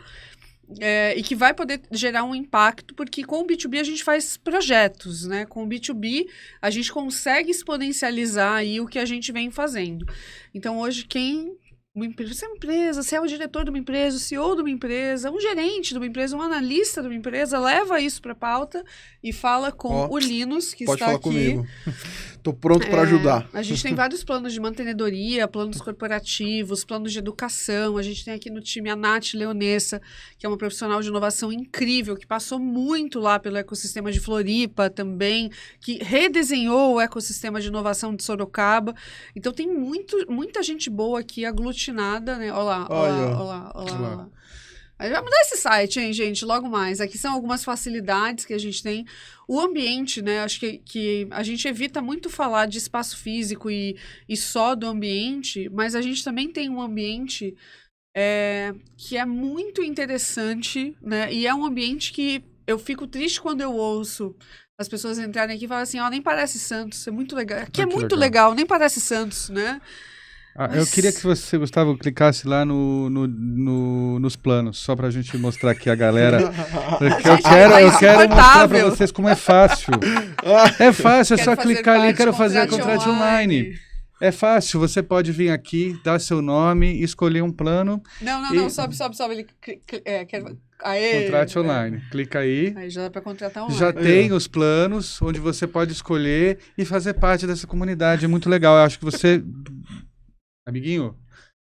A: e que vai poder gerar um impacto, porque com o B2B a gente faz projetos, né? Com o B2B a gente consegue exponencializar aí o que a gente vem fazendo. Então hoje você é uma empresa, você é o diretor de uma empresa, o CEO de uma empresa, um gerente de uma empresa, um analista de uma empresa, leva isso para a pauta e fala com o Linus, que está aqui.
C: Pode falar comigo. Tô pronto para ajudar.
A: A gente tem vários planos de mantenedoria, planos corporativos, planos de educação. A gente tem aqui no time a Nath Leonessa, que é uma profissional de inovação incrível, que passou muito lá pelo ecossistema de Floripa também, que redesenhou o ecossistema de inovação de Sorocaba. Então tem muita gente boa aqui aglutinada, né? Olha lá. A gente vai mudar esse site, hein, gente, logo mais. Aqui são algumas facilidades que a gente tem. O ambiente, né? Acho que a gente evita muito falar de espaço físico e só do ambiente, mas a gente também tem um ambiente que é muito interessante, né? E é um ambiente que eu fico triste quando eu ouço as pessoas entrarem aqui e falarem assim, nem parece Santos, é muito legal. Aqui é muito legal, nem parece Santos, né?
B: Eu queria que você, Gustavo, clicasse lá nos planos, só pra gente mostrar aqui a galera. Porque eu quero mostrar pra vocês como é fácil. É fácil, é só clicar ali, quero fazer contrato online. É fácil, você pode vir aqui, dar seu nome, escolher um plano.
A: Não, sobe. Ele
B: Contrate online. Clica aí.
A: Aí já dá para contratar online.
B: Já tem os planos onde você pode escolher e fazer parte dessa comunidade. É muito legal. Eu acho que você, amiguinho,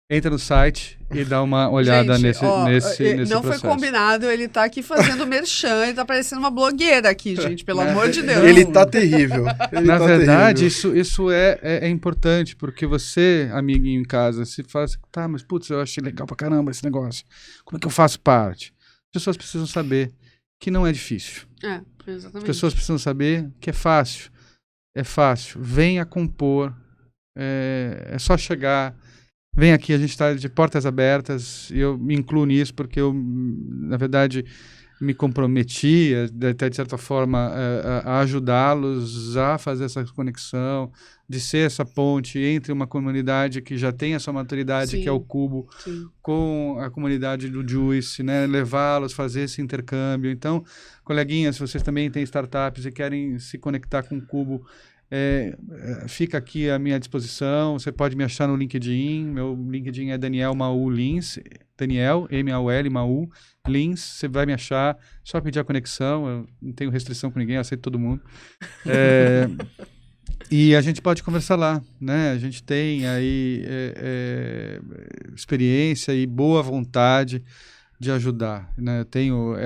B: entra no site e dá uma olhada nesse
A: não
B: processo.
A: Foi combinado, ele tá aqui fazendo merchan, ele tá parecendo uma blogueira aqui, gente, pelo amor de Deus.
C: Ele tá terrível.
B: Na verdade, isso é importante, porque você, amiguinho em casa, se faz, tá, mas putz, eu achei legal pra caramba esse negócio. Como é que eu faço parte? As pessoas precisam saber que não é difícil.
A: Exatamente.
B: As pessoas precisam saber que é fácil. É fácil. Venha compor. É só chegar. Vem aqui, a gente está de portas abertas, e eu me incluo nisso porque eu, na verdade, me comprometi, até de certa forma, a ajudá-los a fazer essa conexão, de ser essa ponte entre uma comunidade que já tem a sua maturidade,
A: Sim.
B: que é o Cubo,
A: Sim.
B: com a comunidade do Juice, né? Levá-los, fazer esse intercâmbio. Então, coleguinhas, se vocês também têm startups e querem se conectar com o Cubo, fica aqui à minha disposição. Você pode me achar no LinkedIn. Meu LinkedIn é Daniel Maú Lins. Daniel, M-A-U-L, Maú Lins. Você vai me achar. Só pedir a conexão. Eu não tenho restrição com ninguém, eu aceito todo mundo. E a gente pode conversar lá, né? A gente tem aí experiência e boa vontade de ajudar, né? Eu tenho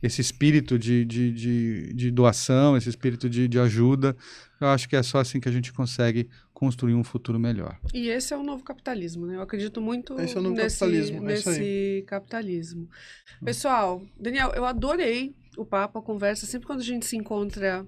B: esse espírito de doação, esse espírito de ajuda. Eu acho que é só assim que a gente consegue construir um futuro melhor.
A: E esse é o novo capitalismo, né? Eu acredito muito nesse capitalismo. Pessoal, Daniel, eu adorei o papo, a conversa. Sempre quando a gente se encontra...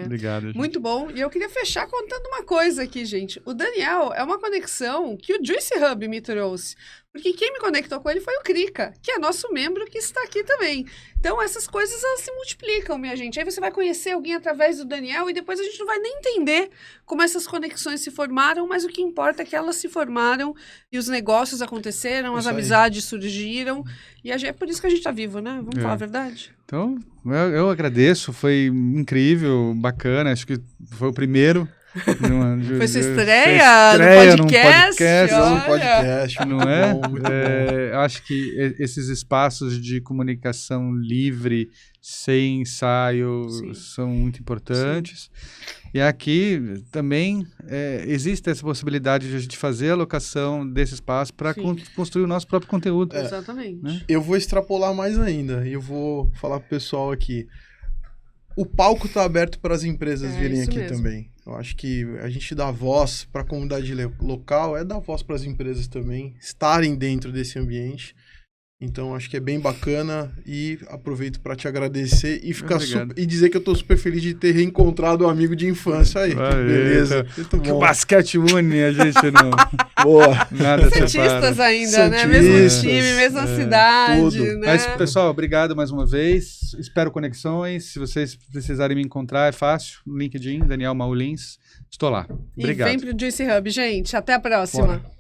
B: Obrigado, gente.
A: Muito bom. E eu queria fechar contando uma coisa aqui, gente. O Daniel é uma conexão que o Juice Hub me trouxe. Porque quem me conectou com ele foi o Krika, que é nosso membro que está aqui também. Então, essas coisas, elas se multiplicam, minha gente. Aí você vai conhecer alguém através do Daniel e depois a gente não vai nem entender como essas conexões se formaram, mas o que importa é que elas se formaram e os negócios aconteceram, as amizades surgiram. E é por isso que a gente está vivo, né? Vamos falar a verdade?
B: Então, eu agradeço. Foi incrível, bacana. Acho que foi o primeiro.
A: Foi sua estreia no podcast?
C: No podcast,
B: não é? Acho que esses espaços de comunicação livre, sem ensaio, são muito importantes. Sim. E aqui também existe essa possibilidade de a gente fazer a alocação desse espaço para construir o nosso próprio conteúdo.
A: Exatamente. Né?
C: Eu vou extrapolar mais ainda, e eu vou falar pro pessoal aqui. O palco está aberto para as empresas virem aqui mesmo. Também. Eu acho que a gente dá voz para a comunidade local, dar voz para as empresas também, estarem dentro desse ambiente. Então, acho que é bem bacana e aproveito para te agradecer e dizer que eu estou super feliz de ter reencontrado um amigo de infância aí. Beleza. Muito bom.
B: O basquete une a gente não...
C: Boa.
B: Nada
A: Santistas ainda, né? Mesmo time, mesma cidade.
C: Tudo.
A: Né?
B: Mas, pessoal, obrigado mais uma vez. Espero conexões. Se vocês precisarem me encontrar, é fácil. No LinkedIn, Daniel Maulins. Estou lá. Obrigado.
A: E vem pro Juice Hub, gente. Até a próxima.
C: Bora.